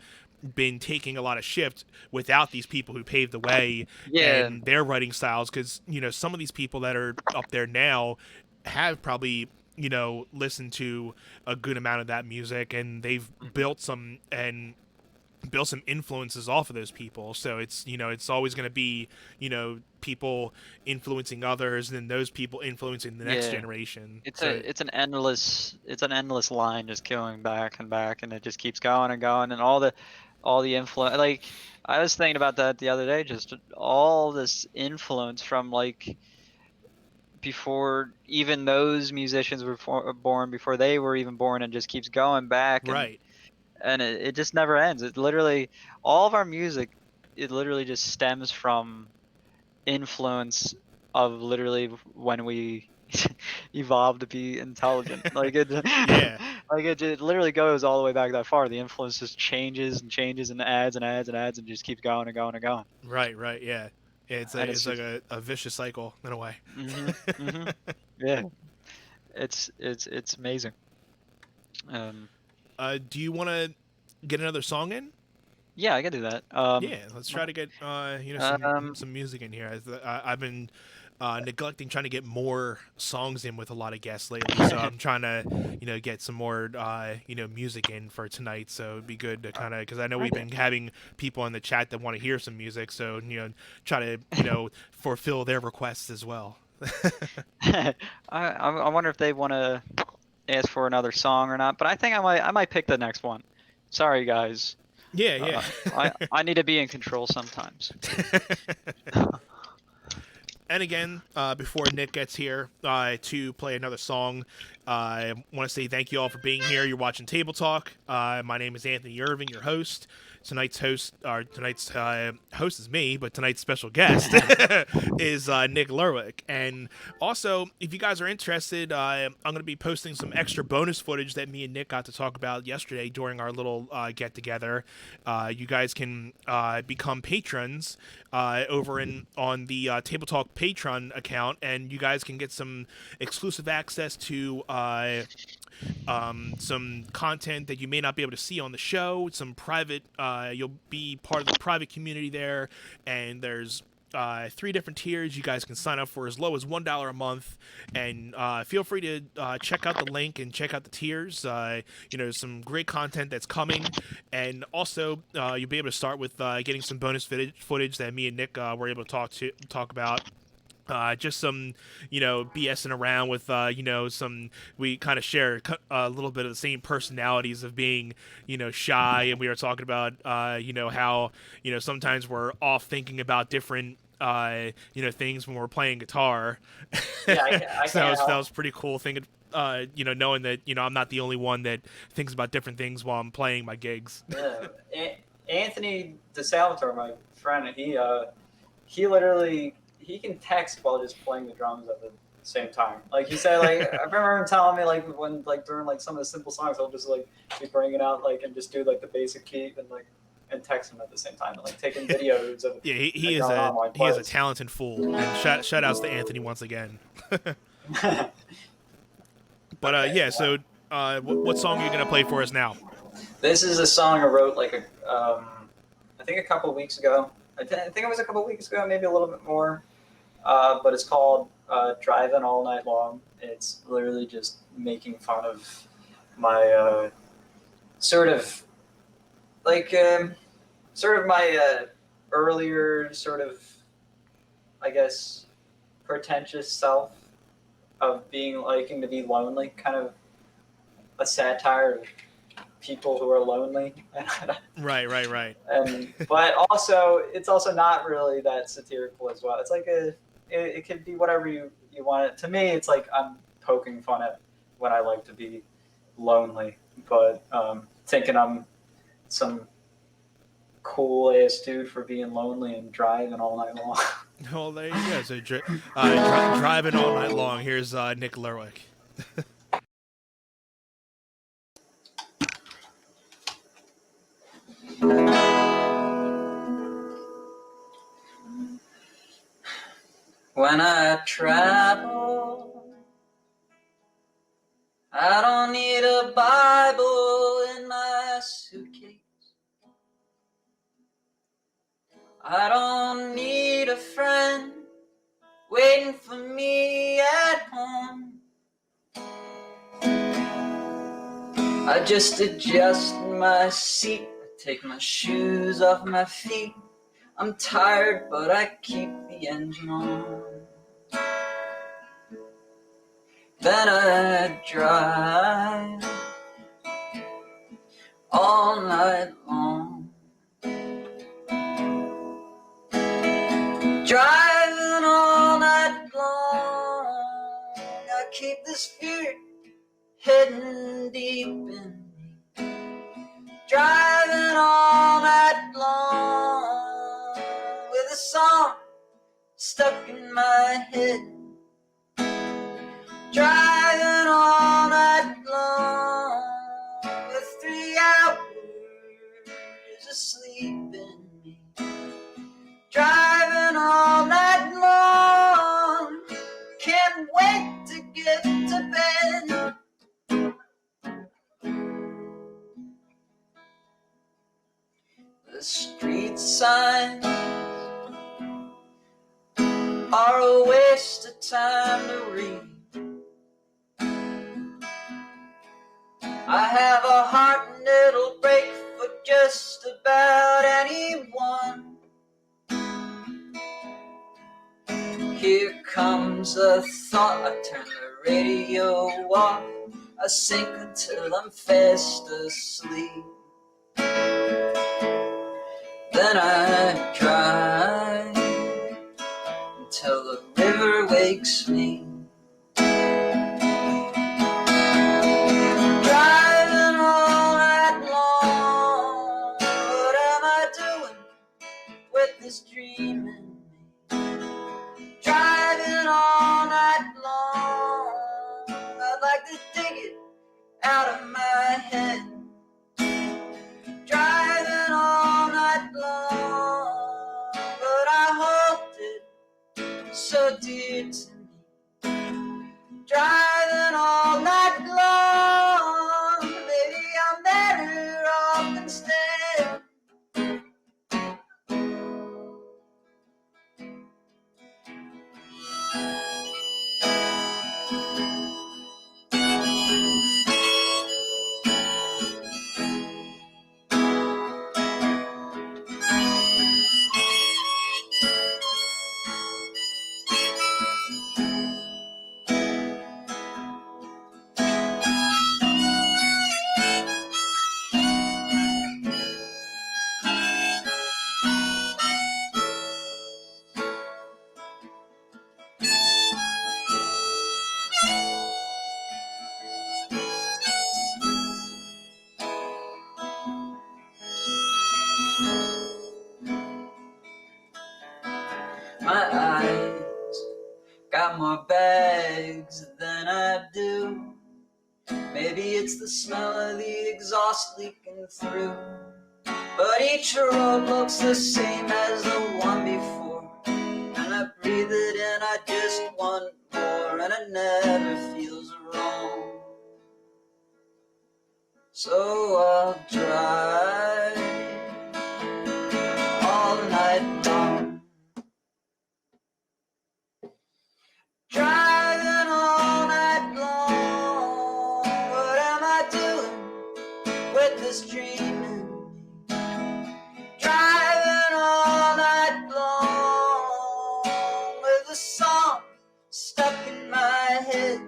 been taking a lot of shift without these people who paved the way Yeah. and their writing styles, because some of these people that are up there now have probably listened to a good amount of that music, and they've built some influences off of those people. So it's always going to be people influencing others, and then those people influencing the next Yeah. generation. It's So an endless line just going back and back, and it just keeps going and going, and all the influence. Like, I was thinking about that the other day, just all this influence from, like, before even those musicians were born, before they were even born, and just keeps going back, and right. it just never ends. It literally, all of our music, it literally just stems from influence of literally when we evolved to be intelligent. Like it, Yeah. like it literally goes all the way back that far. The influence just changes and changes and adds and adds and adds and just keeps going and going and going. Right. Yeah. It's And it's it's like just, a vicious cycle in a way. mhm. Yeah, it's amazing. Um, Do you want to get another song in? yeah, I can do that. Yeah, let's try to get Um, some music in here. I've been neglecting trying to get more songs in with a lot of guests lately, so I'm trying to get some more music in for tonight. So it'd be good to kind of, because I know we've been having people in the chat that want to hear some music, so try to fulfill their requests as well. I wonder if they want to ask for another song or not, but I think I might pick the next one. Sorry, guys. Yeah. I need to be in control sometimes. And again, before Nick gets here to play another song, I want to say thank you all for being here. You're watching Table Talk. My name is Anthony Irving, your host. Tonight's host is me, but tonight's special guest is Nick Lurwick. And also, if you guys are interested, I'm going to be posting some extra bonus footage that me and Nick got to talk about yesterday during our little get together. You guys can become patrons over on the Table Talk Patreon account, and you guys can get some exclusive access to some content that you may not be able to see on the show. Some private, you'll be part of the private community there, and there's 3 different tiers you guys can sign up for as low as $1 a month, and feel free to check out the link and check out the tiers. Some great content that's coming, and also you'll be able to start with getting some bonus footage that me and Nick were able to talk about. Just some, BSing around with, we kind of share a little bit of the same personalities of being, shy. And we were talking about, how, sometimes we're off thinking about different, things when we're playing guitar. Yeah, I So can't that help. was pretty cool thinking, knowing that, I'm not the only one that thinks about different things while I'm playing my gigs. Yeah. Anthony DeSalvatore, my friend, he literally he can text while just playing the drums at the same time. Like he said, like I remember him telling me like when like during like some of the simple songs, he'll just like be bringing out like and just do like the basic key and text him at the same time and like taking videos of Yeah, he like, is going on while he is a plays. talented fool. And shout outs to Anthony once again. But yeah, so what song are you gonna play for us now? This is a song I wrote I think a couple weeks ago. I think it was a couple weeks ago, maybe a little bit more. But it's called "Driving All Night Long." It's literally just making fun of my sort of like sort of my earlier sort of, I guess, pretentious self of liking to be lonely, kind of a satire of people who are lonely. Right. But also it's also not really that satirical as well. It's like it could be whatever you want it. To me, it's like I'm poking fun at when I like to be lonely, but thinking I'm some cool ass dude for being lonely and driving all night long. Well, there you go. So driving all night long. Here's Nick Lurwick. When I travel, I don't need a Bible in my suitcase. I don't need a friend waiting for me at home. I just adjust my seat, take my shoes off my feet. I'm tired, but I keep the engine on. Then I drive all night long. Driving all night long. I keep this fear hidden deep in me. Driving all night long with a song stuck in my head. Driving all night long with 3 hours asleep in me. Driving all night long, can't wait to get to bed. The street signs are a waste of time to read. I have a heart and it'll break for just about anyone. Here comes a thought, I turn the radio off. I sink until I'm fast asleep. Then I drive until the river wakes me. Driving all night long, what am I doing with this dream in me? Driving all night long, I'd like to dig it out of my head. Driving all night long, but I hold it so dear to me. Driving all night long, maybe I'm better off instead. My eyes got more bags than I do. Maybe it's the smell of the exhaust leaking through. But each road looks the same as the one before. And I breathe it in, I just want more. And it never feels wrong. So I'll drive all night long. Driving all night long, what am I doing with this dream in me? Driving all night long with a song stuck in my head.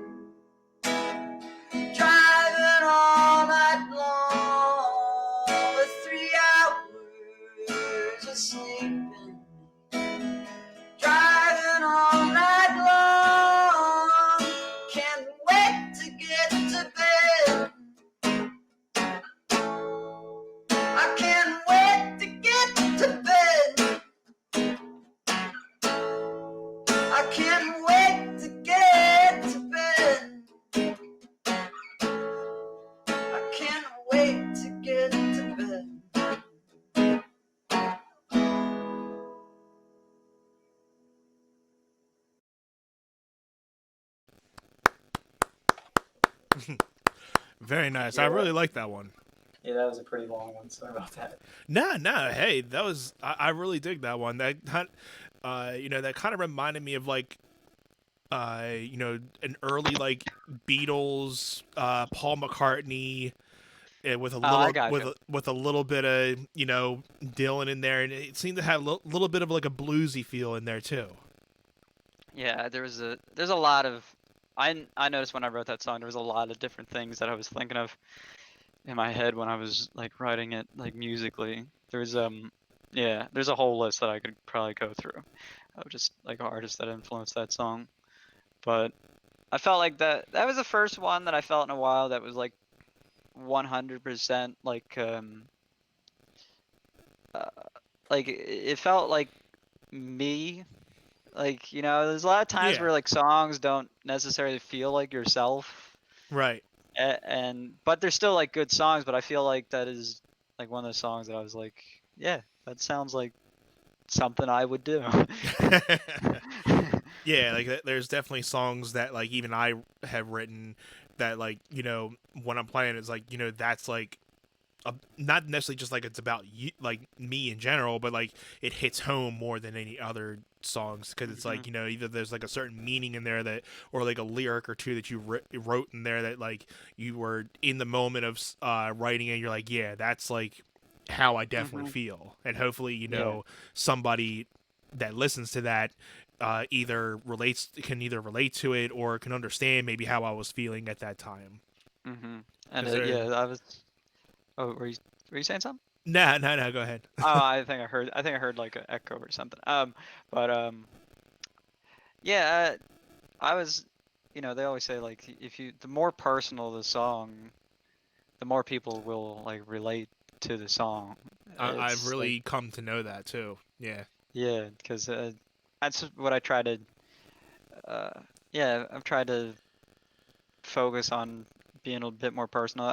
Driving all night long with 3 hours of sleep in me. Driving all night long, can't wait to get to bed. I can't wait to get to bed. I can't wait to get to bed. I can't wait to get to bed. Very nice. Yeah. I really like that one. Yeah, that was a pretty long one. Sorry about that. Nah. Hey, that was I really dig that one. That kind of reminded me of like an early like Beatles, Paul McCartney, with a Oh, I little got you. with a little bit of Dylan in there, and it seemed to have a little bit of like a bluesy feel in there too. Yeah, there's a lot of I noticed when I wrote that song there was a lot of different things that I was thinking of in my head when I was like writing it like musically. There's a whole list that I could probably go through of just like artists that influenced that song. But I felt like that was the first one that I felt in a while that was like 100% uh, like it felt like me. Like, there's a lot of times Yeah, where like songs don't necessarily feel like yourself, right. and but they're still like good songs. But I feel like that is like one of those songs that I was like, yeah, that sounds like something I would do. Yeah, like there's definitely songs that like even I have written that like when I'm playing it's like that's like not necessarily just like it's about you, like me in general, but like it hits home more than any other songs because it's Mhm. like either there's like a certain meaning in there that or like a lyric or two that you wrote in there that like you were in the moment of writing and you're like, yeah, that's like how I definitely Mhm. feel, and hopefully Yeah. somebody that listens to that can either relate to it or can understand maybe how I was feeling at that time. Mhm. And Is there? yeah, I was. Oh, were you saying something? Nah, nah, nah. Go ahead. Oh, I think I heard like an echo or something. But yeah, I was. They always say like if the more personal the song, the more people will like relate to the song. I've It's like really come to know that too. Yeah. yeah, because that's what I try to. Uh, yeah, I've tried to focus on being a bit more personal.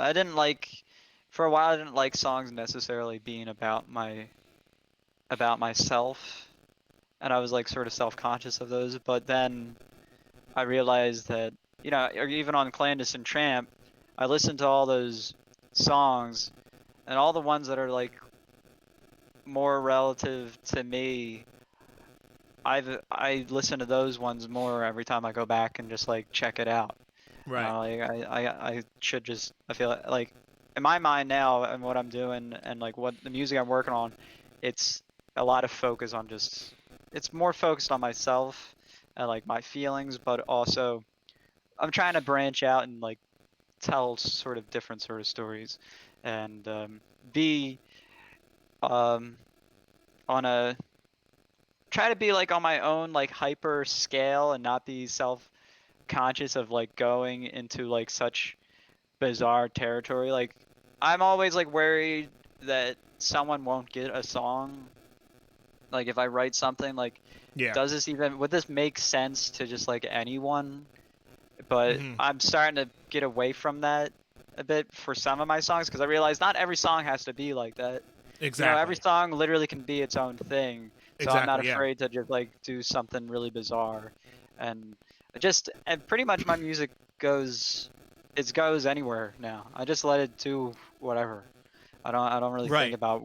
For a while, I didn't like songs necessarily being about myself, and I was like sort of self-conscious of those. But then I realized that or even on Clandestine Tramp, I listened to all those songs, and all the ones that are like more relative to me, I listen to those ones more every time I go back and just like check it out. Right. Like I should just I feel like in my mind now and what I'm doing and like what the music I'm working on, it's a lot of focus on just it's more focused on myself and like my feelings, but also I'm trying to branch out and like tell sort of different sort of stories and be um on a try to be like on my own like hyper scale and not be self conscious of like going into like such bizarre territory. Like I'm always like worried that someone won't get a song. Like if I write something like Yeah. would this make sense to just like anyone? But Hmm. I'm starting to get away from that a bit for some of my songs because I realize not every song has to be like that. Every Exactly. song literally can be its own thing. So I'm not Exactly. Yeah. afraid to just like do something really bizarre. And and pretty much my music goes it goes anywhere now. I just let it do whatever. I don't really think Right. about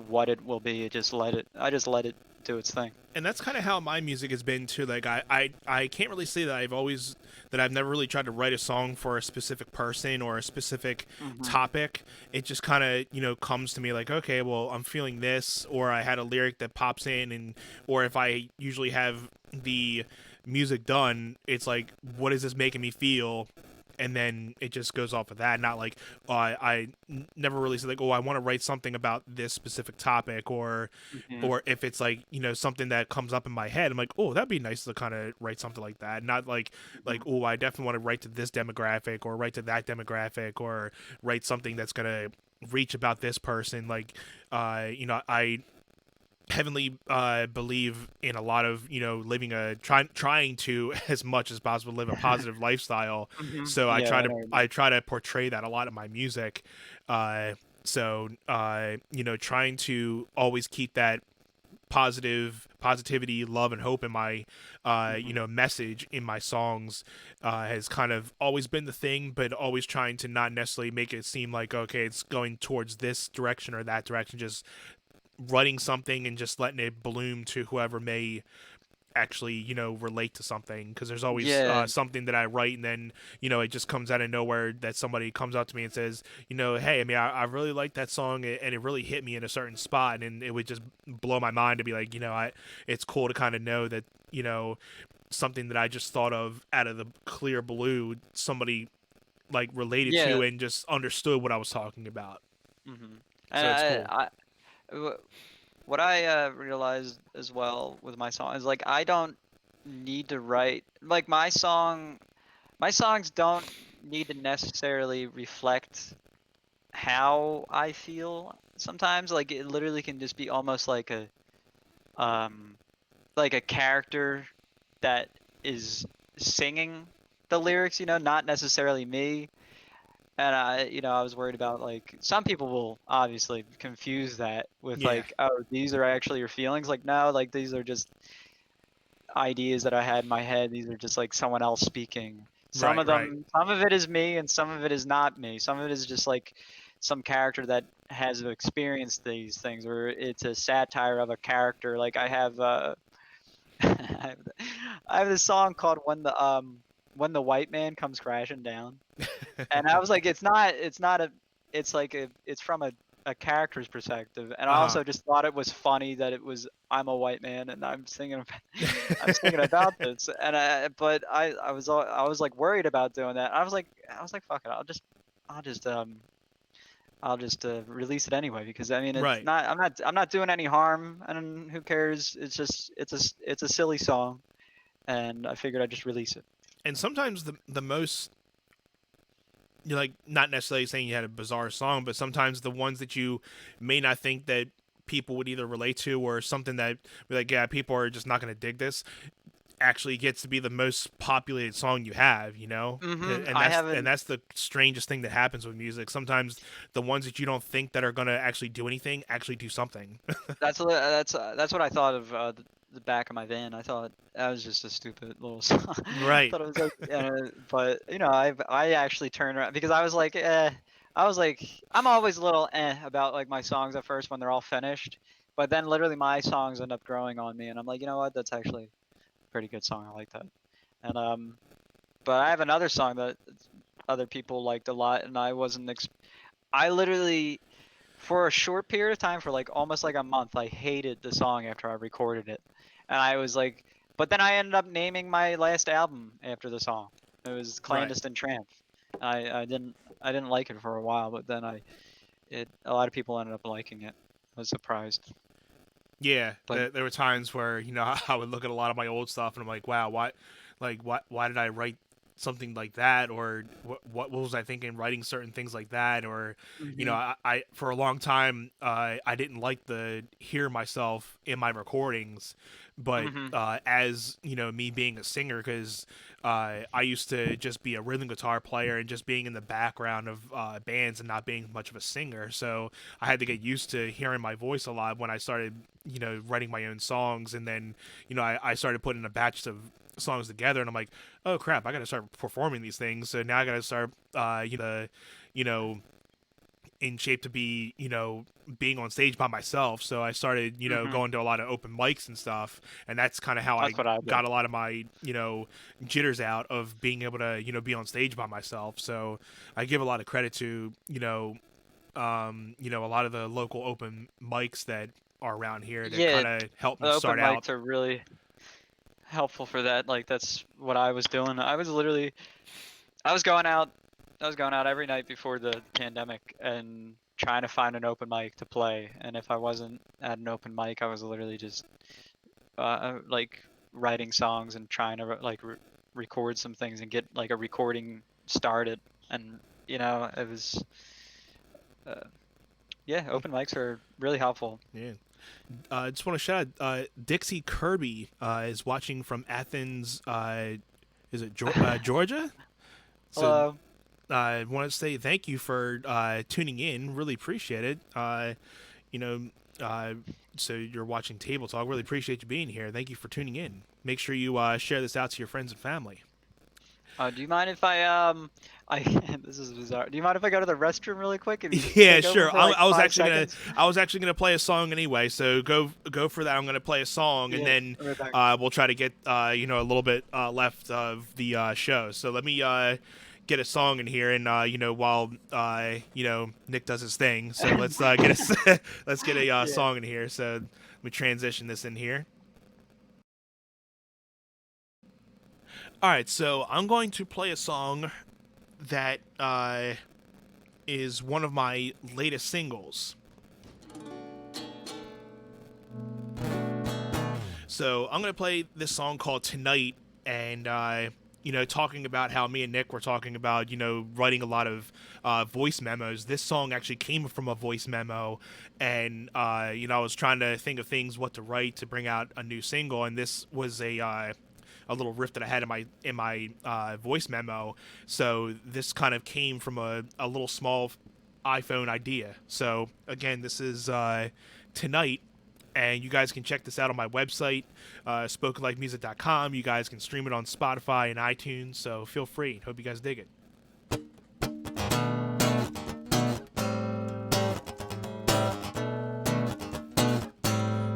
what it will be. I just let it do its thing. And that's kind of how my music has been too. Like I can't really say that I've never really tried to write a song for a specific person or a specific Mhm. topic. It just kind of comes to me like, okay, well, I'm feeling this, or I had a lyric that pops in, and or if I usually have the music done, it's like, what is this making me feel? And then it just goes off of that. Not like, never really said like, oh, I want to write something about this specific topic, Mhm. or if it's like something that comes up in my head, I'm like, oh, that'd be nice to kind of write something like that. Not like Mhm. oh, I definitely want to write to this demographic or write to that demographic or write something that's gonna reach about this person. Like, I heavenly believe in a lot of living trying to as much as possible live a positive lifestyle, Mhm. so Yeah, I know what you I mean. try to portray that a lot in my music. Trying to always keep that positivity, love, and hope in my message in my songs has kind of always been the thing, but always trying to not necessarily make it seem like, okay, it's going towards this direction or that direction, just writing something and just letting it bloom to whoever may actually relate to something, because there's always Yeah. something that I write and then it just comes out of nowhere that somebody comes up to me and says, hey, I mean, I really like that song and it really hit me in a certain spot, and it would just blow my mind to be like, it's cool to kind of know that something that I just thought of out of the clear blue, somebody like related Yeah. to and just understood what I was talking about. Mm-hmm. So it's cool. What I realized as well with my song is like I don't need to write like my songs don't need to necessarily reflect how I feel. Sometimes like it literally can just be almost like a character that is singing the lyrics, not necessarily me. And I was worried about like some people will obviously confuse that with Yeah. like, oh, these are actually your feelings. Like, no, like these are just ideas that I had in my head. These are just like someone else speaking. Some of Right. them, some of it is me, and some of it is not me. Some of it is just like some character that has experienced these things, or it's a satire of a character. Like I have, I have this song called when the white man comes crashing down. And I was like, it's not a, it's like it's from a character's perspective. And I Uh-huh. also just thought it was funny that it was, I'm a white man and I'm singing, I'm singing about this. And I was like worried about doing that. I was like, fuck it, I'll just release it anyway, because I mean, it's Right. not, I'm not doing any harm, and who cares? It's just, it's a silly song, and I figured I'd just release it. And sometimes the most, like, not necessarily saying you had a bizarre song, but sometimes the ones that you may not think that people would either relate to, or something that like, yeah, people are just not going to dig this, actually gets to be the most populated song you have, Mm-hmm. and I that's haven't. and that's the strangest thing that happens with music. Sometimes the ones that you don't think that are going to actually do anything actually do something. That's what I thought of the back of my van. I thought that was just a stupid little song. I Right. thought it was like, but I actually turned around because I was like, I'm always a little about like my songs at first when they're all finished, but then literally my songs end up growing on me, and I'm like, you know what, that's actually a pretty good song. I like that. And but I have another song that other people liked a lot, and I wasn't. I literally, for a short period of time, for like almost like a month, I hated the song after I recorded it. And I was like, but then I ended up naming my last album after the song. It was Right. Clandestine Tramp. I didn't like it for a while, but then a lot of people ended up liking it. I was surprised. Yeah, But there were times where I would look at a lot of my old stuff and I'm like, wow, why did I write something like that, or what was I thinking writing certain things like that, or hmm I for a long time I didn't like the hear myself in my recordings, but hmm as me being a singer, because I used to just be a rhythm guitar player and just being in the background of bands and not being much of a singer, so I had to get used to hearing my voice a lot when I started writing my own songs. And then I started putting a batch of songs together, and I'm like, oh crap, I gotta start performing these things. So now I gotta start you know in shape to be being on stage by myself. So I started hmm going to a lot of open mics and stuff, and that's kind of how I That's what I got did. a lot of my jitters out of being able to be on stage by myself. So I give a lot of credit to a lot of the local open mics that are around here that Yeah, kind of helped me the open start out. mics are really helpful for that. Like that's what I was doing. I was going out I was going out every night before the pandemic and trying to find an open mic to play. And if I wasn't at an open mic, I was literally just like writing songs and trying to record some things and get like a recording started. And it was uh, yeah, open mics are really helpful. Yeah. I just want to shout out Dixie Kirby is watching from Athens. Is it Georgia? So Hello. I want to say thank you for tuning in. Really appreciate it. You know, so you're watching Table Talk. Really appreciate you being here. Thank you for tuning in. Make sure you share this out to your friends and family. Do you mind if I this is bizarre. Do you mind if I go to the restroom really quick and Yeah, take over sure. for, like, I was 5 actually seconds? I was actually gonna play a song anyway. So go for that. I'm gonna play a song, and Yeah, then right back. we'll try to get a little bit left of the show. So let me get a song in here, and while Nick does his thing. So let's get let's get a Yeah. song in here. So let me transition this in here. All right, so I'm going to play a song that is one of my latest singles. So I'm going to play this song called Tonight, and talking about how me and Nick were talking about writing a lot of voice memos. This song actually came from a voice memo, and I was trying to think of what to write to bring out a new single, and this was a little riff that I had in my voice memo. So this kind of came from a little small iPhone idea. So again, this is Tonight, and you guys can check this out on my website, spokenlikemusic.com. You guys can stream it on Spotify and iTunes, so feel free. Hope you guys dig it.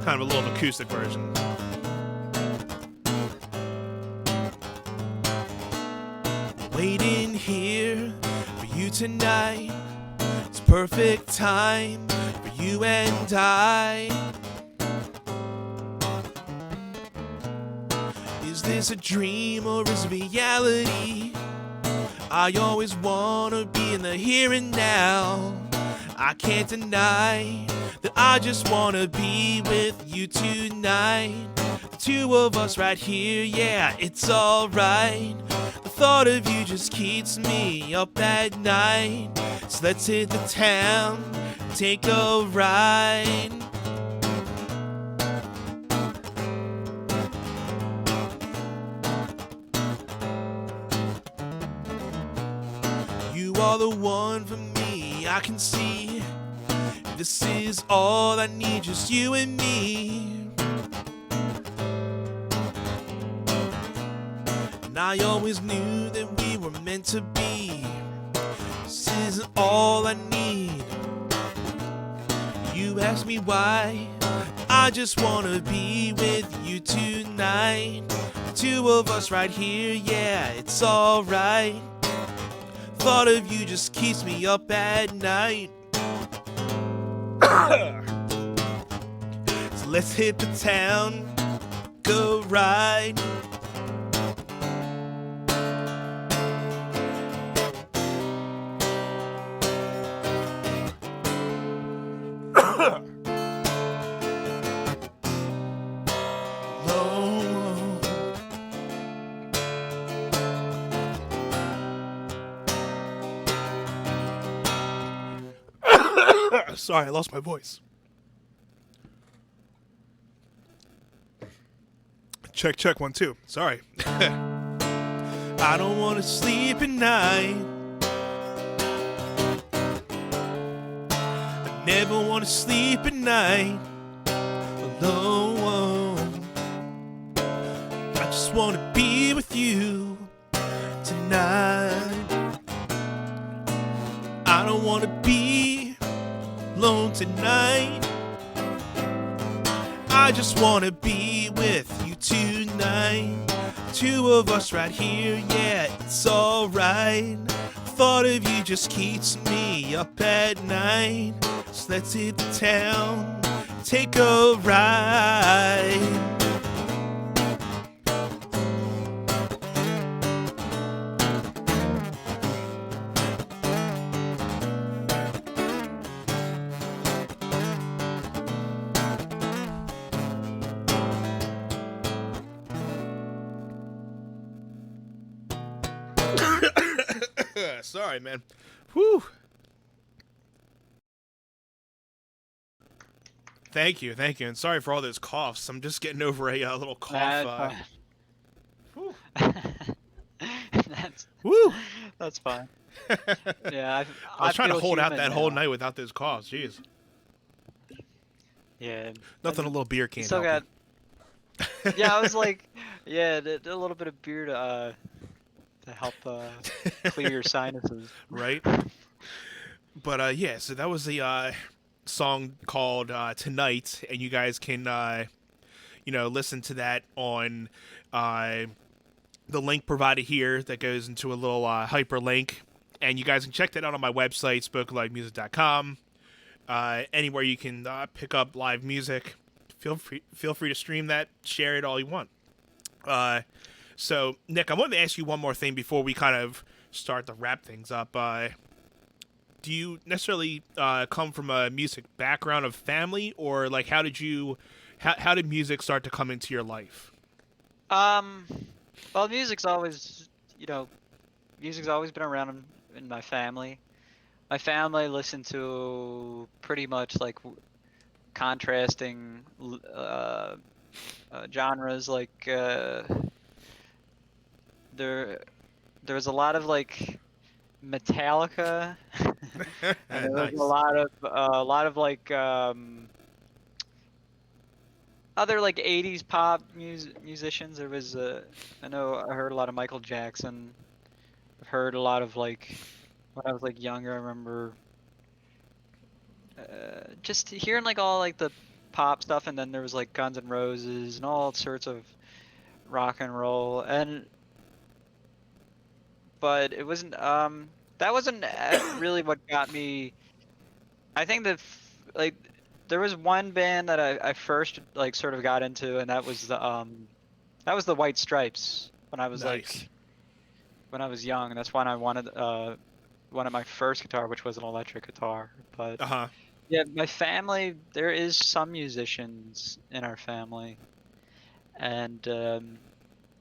Kind of a little acoustic version. Waiting here for you tonight. It's perfect time for you and I. Is this a dream or is it reality? I always wanna be in the here and now. I can't deny that I just wanna be with you tonight. The two of us right here, yeah, it's alright. The thought of you just keeps me up at night. So let's hit the town, take a ride. You are the one for me, I can see. This is all I need, just you and me. And I always knew that we were meant to be. This isn't all I need. You ask me why, I just wanna be with you tonight. The two of us right here, yeah, it's alright. Thought of you just keeps me up at night. So let's hit the town, go ride. Sorry, I lost my voice. Check, check, 1, 2. Sorry. I don't want to sleep at night. I never want to sleep at night alone. I just want to be with you tonight. I don't want to be alone tonight. I just wanna be with you tonight. Two of us right here, yeah, it's alright. Thought of you just keeps me up at night. So let's hit the town, take a ride. Sorry, man. Whew. Thank you, and sorry for all those coughs. I'm just getting over a little cough. Whew. Woo. That's fine. Yeah, I was trying to feel hold out human that now. whole night without those coughs. Jeez. Yeah, Nothing a and little beer you can't still help got. Yeah, I was like, yeah, a little bit of beer to help clear your sinuses. right? But yeah, so that was the song called "Tonight," and you guys can listen to that on uh, the link provided here that goes into a little hyperlink, and you guys can check that out on my website, spokenlivemusic.com. Anywhere you can pick up live music, feel free to stream that, share it all you want. So Nick, I wanted to ask you one more thing before we kind of start to wrap things up. Do you necessarily come from a music background of family, or like how did music start to come into your life? Um, well, you know, music's always been around in my family. My family listened to pretty much like contrasting genres. Like there there was a lot of like Metallica, and there was Nice. a lot of like other like 80s pop musicians. There was I know I heard a lot of Michael Jackson. I've heard a lot of like when I was like younger. I remember just hearing like all like the pop stuff, and then there was like Guns N' Roses and all sorts of rock and roll. And but it wasn't that wasn't really what got me. I think like there was one band that I first like sort of got into, and that was the White Stripes when I was Nice. like when I was young. That's when I wanted my first guitar, which was an electric guitar. But Uh huh. yeah, my family, there is some musicians in our family, and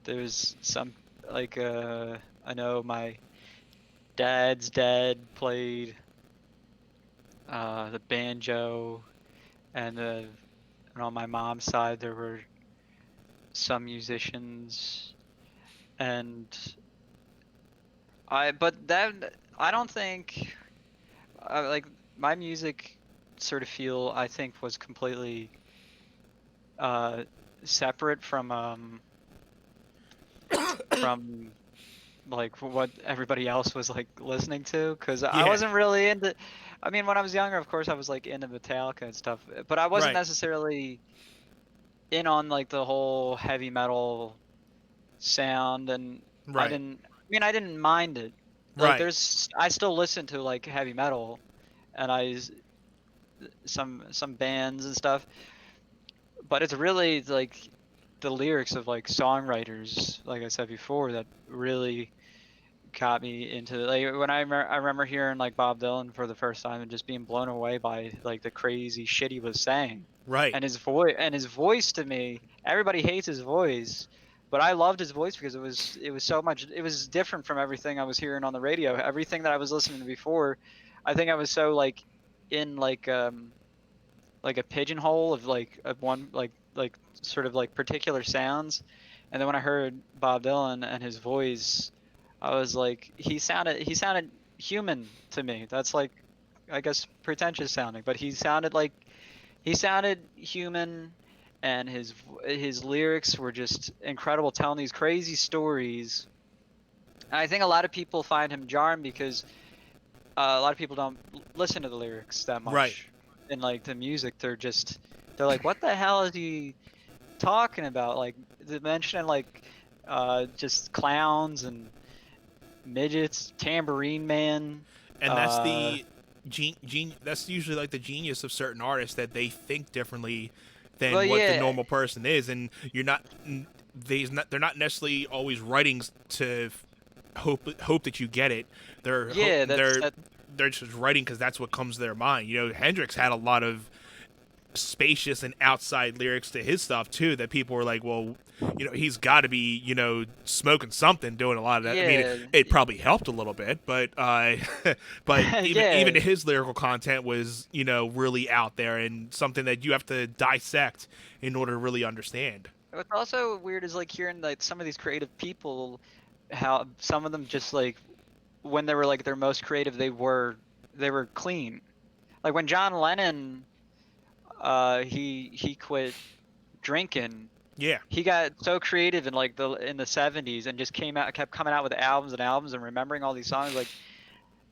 there's some like I know my dad's dad played the banjo, and on my mom's side there were some musicians, and but that I don't think like my music sort of feel I think was completely uh separate from like what everybody else was like listening to, because I Yeah. wasn't really into. I mean, when I was younger, of course, I was like into Metallica and stuff, but I wasn't Right. necessarily in on like the whole heavy metal sound, and Right. I didn't mind it. Like Right. I still listen to like heavy metal, and some bands and stuff, but it's really like the lyrics of like songwriters, like I said before, that really got me into like when I remember hearing like Bob Dylan for the first time and just being blown away by like the crazy shit he was saying, Right. and his voice to me, everybody hates his voice, but I loved his voice because it was so much, it was different from everything I was hearing on the radio, everything that I was listening to before. I think I was so like in like a pigeonhole of like of one like sort of like particular sounds, and then when I heard Bob Dylan and his voice, I was like he sounded human to me. That's like I guess pretentious sounding, but he sounded human, and his lyrics were just incredible, telling these crazy stories. And I think a lot of people find him jarring because a lot of people don't listen to the lyrics that Right. much in like the music. They're like, what the hell is he talking about? Like they mentioning like just clowns and midgets, tambourine man. And that's Uh, the that's usually like the genius of certain artists, that they think differently well, than what the yeah, normal person is, and they're not necessarily always writing to hope that you get it. yeah, They're just writing because that's what comes to their mind. Hendrix had a lot of spacious and outside lyrics to his stuff too, that people were like, well, he's got to be, smoking something, doing a lot of that. I mean, yeah, it probably helped a little bit, but but even yeah. his lyrical content was, really out there, and something that you have to dissect in order to really understand. What's also weird is like hearing like some of these creative people, how some of them just like when they were like their most creative, they were clean. Like when John Lennon he quit drinking. Yeah. He got so creative in like in the 70s and just kept coming out with albums and albums and remembering all these songs. Like,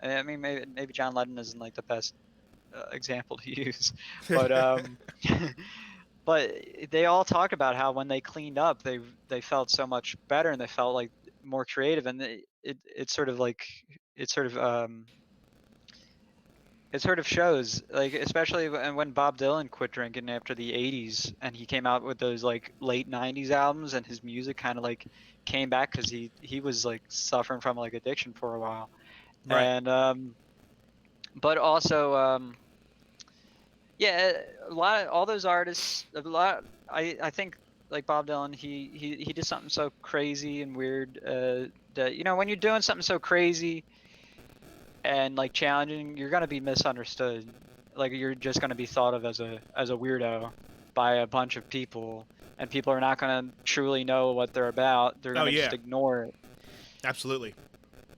I mean, maybe John Lennon isn't like the best example to use, but but they all talk about how when they cleaned up, they felt so much better and they felt like more creative, and it sort of like it sort of it sort of shows, like, especially when Bob Dylan quit drinking after the 80s and he came out with those like late 90s albums, and his music kind of like came back because he was like suffering from like addiction for a while. Right. And but also yeah, a lot of all those artists, a lot. I think like Bob Dylan, he did something so crazy and weird. That when you're doing something so crazy and like challenging, you're gonna be misunderstood. Like you're just gonna be thought of as a weirdo by a bunch of people, and people are not gonna truly know what they're about. They're gonna just ignore it. Absolutely.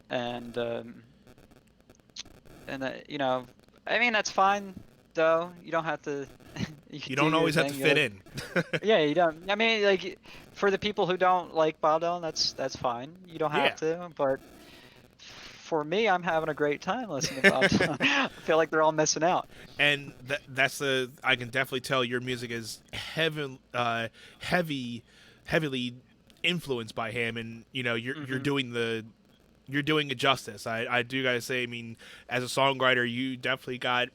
And I mean that's fine. Though you don't have to. You don't always have to fit in. Yeah, you don't. I mean, like for the people who don't like Bob Dylan, that's fine. You don't have to. But for me, I'm having a great time listening to Bob Dylan. I feel like they're all missing out. And I can definitely tell your music is heavily influenced by him, and you're doing it justice. I do gotta say, I mean, as a songwriter, you definitely got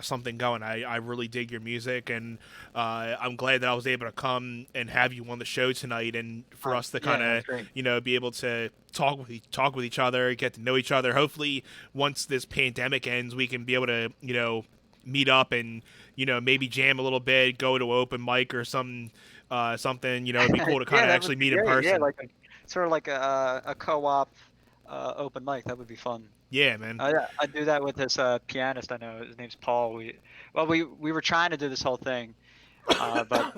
something going. I really dig your music, and I'm glad that I was able to come and have you on the show tonight, and for us to kind of be able to talk with each other, get to know each other. Hopefully, once this pandemic ends, we can be able to meet up and maybe jam a little bit, go to an open mic or something. It'd be cool to kind of actually meet in person. Yeah, like sort of like a co-op open mic. That would be fun. Yeah, man. I do that with this pianist I know. His name's Paul. We were trying to do this whole thing, but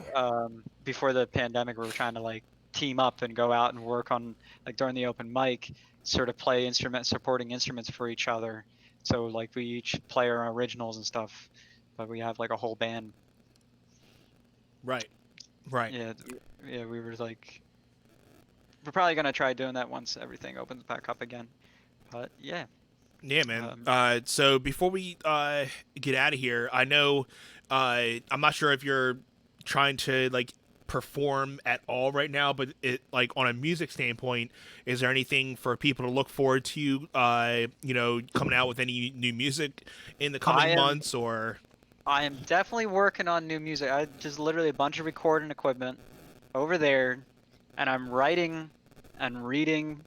before the pandemic, we were trying to like team up and go out and work on like during the open mic, sort of play supporting instruments for each other. So like we each play our originals and stuff, but we have like a whole band. Right. Yeah. We were like, we're probably gonna try doing that once everything opens back up again. But yeah. Yeah, man. So before we get out of here, I know I'm not sure if you're trying to like perform at all right now, but like on a music standpoint, is there anything for people to look forward to? Coming out with any new music in the coming months, or? I am definitely working on new music. I just literally a bunch of recording equipment over there, and I'm writing and reading,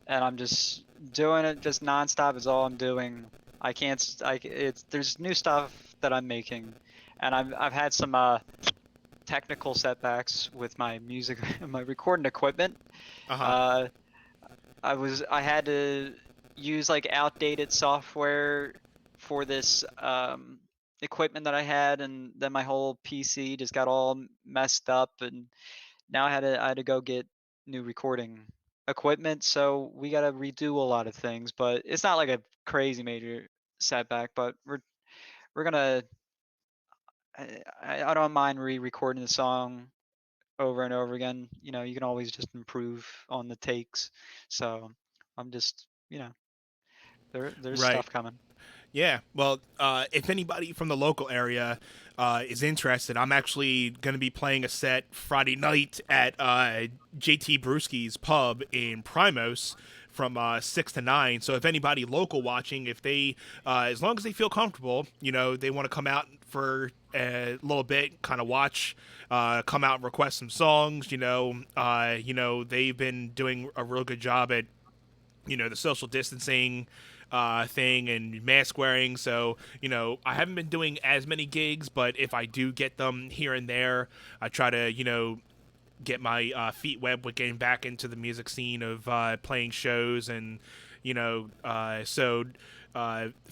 and I'm just doing it just nonstop is all I'm doing. There's new stuff that I'm making, and I've had some technical setbacks with my music, my recording equipment. I had to use like outdated software for this equipment that I had, and then my whole PC just got all messed up, and now I had to go get new recording equipment, so we got to redo a lot of things, but it's not like a crazy major setback, but we're gonna I don't mind re-recording the song over and over again. You can always just improve on the takes, so I'm just there's stuff coming. Yeah, well, if anybody from the local area is interested, I'm actually going to be playing a set Friday night at JT Brewski's Pub in Primos from 6 to 9. So if anybody local watching, if they, as long as they feel comfortable, they want to come out for a little bit, kind of watch, come out and request some songs, they've been doing a real good job at, the social distancing thing and mask wearing. So, I haven't been doing as many gigs, but if I do get them here and there, I try to, get my feet wet with getting back into the music scene of playing shows. And, so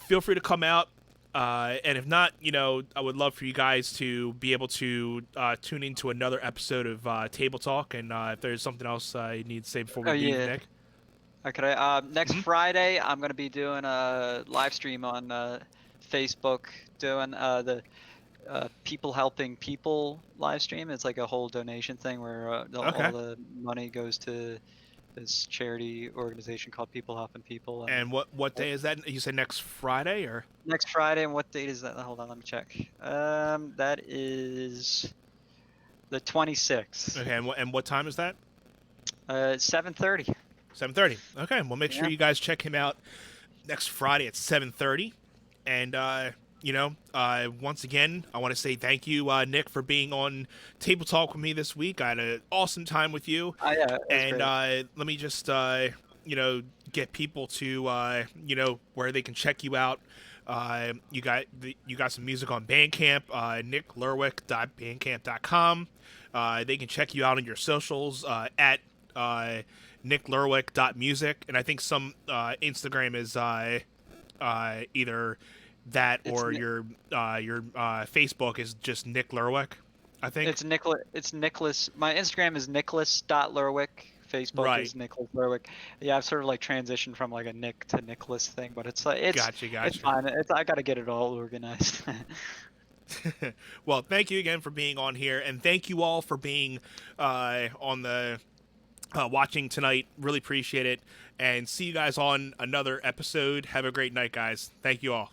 feel free to come out. And if not, I would love for you guys to be able to tune into another episode of Table Talk. And if there's something else you need to say before we leave, Nick. Okay. Next Friday, I'm gonna be doing a live stream on Facebook, doing the People Helping People live stream. It's like a whole donation thing where Okay. all the money goes to this charity organization called People Helping People. And what day is that? You said next Friday or? Next Friday, and what date is that? Hold on, let me check. That is the 26th. Okay, and what time is that? 7:30. 7:30. Okay, well, make sure Yeah. you guys check him out next Friday at 7:30. And once again, I want to say thank you, Nick, for being on Table Talk with me this week. I had an awesome time with you. Oh yeah, it was And great. let me just get people to where they can check you out. You got some music on Bandcamp, nicklurwick.bandcamp.com. They can check you out on your socials at nicklurwick.music, and I think some Instagram is either that It's or Ni- your Facebook is just Nick Lurwick, I think. It's Nicholas. It's Nicholas. My Instagram is Nicholas.Lurwick. Facebook Right. is Nicholas Lurwick. Yeah, I've sort of like transitioned from like a Nick to Nicholas thing, but it's like it's Gotcha. fine. I got to get it all organized. Well, thank you again for being on here, and thank you all for being on the watching tonight. Really appreciate it, and see you guys on another episode. Have a great night, guys. Thank you all.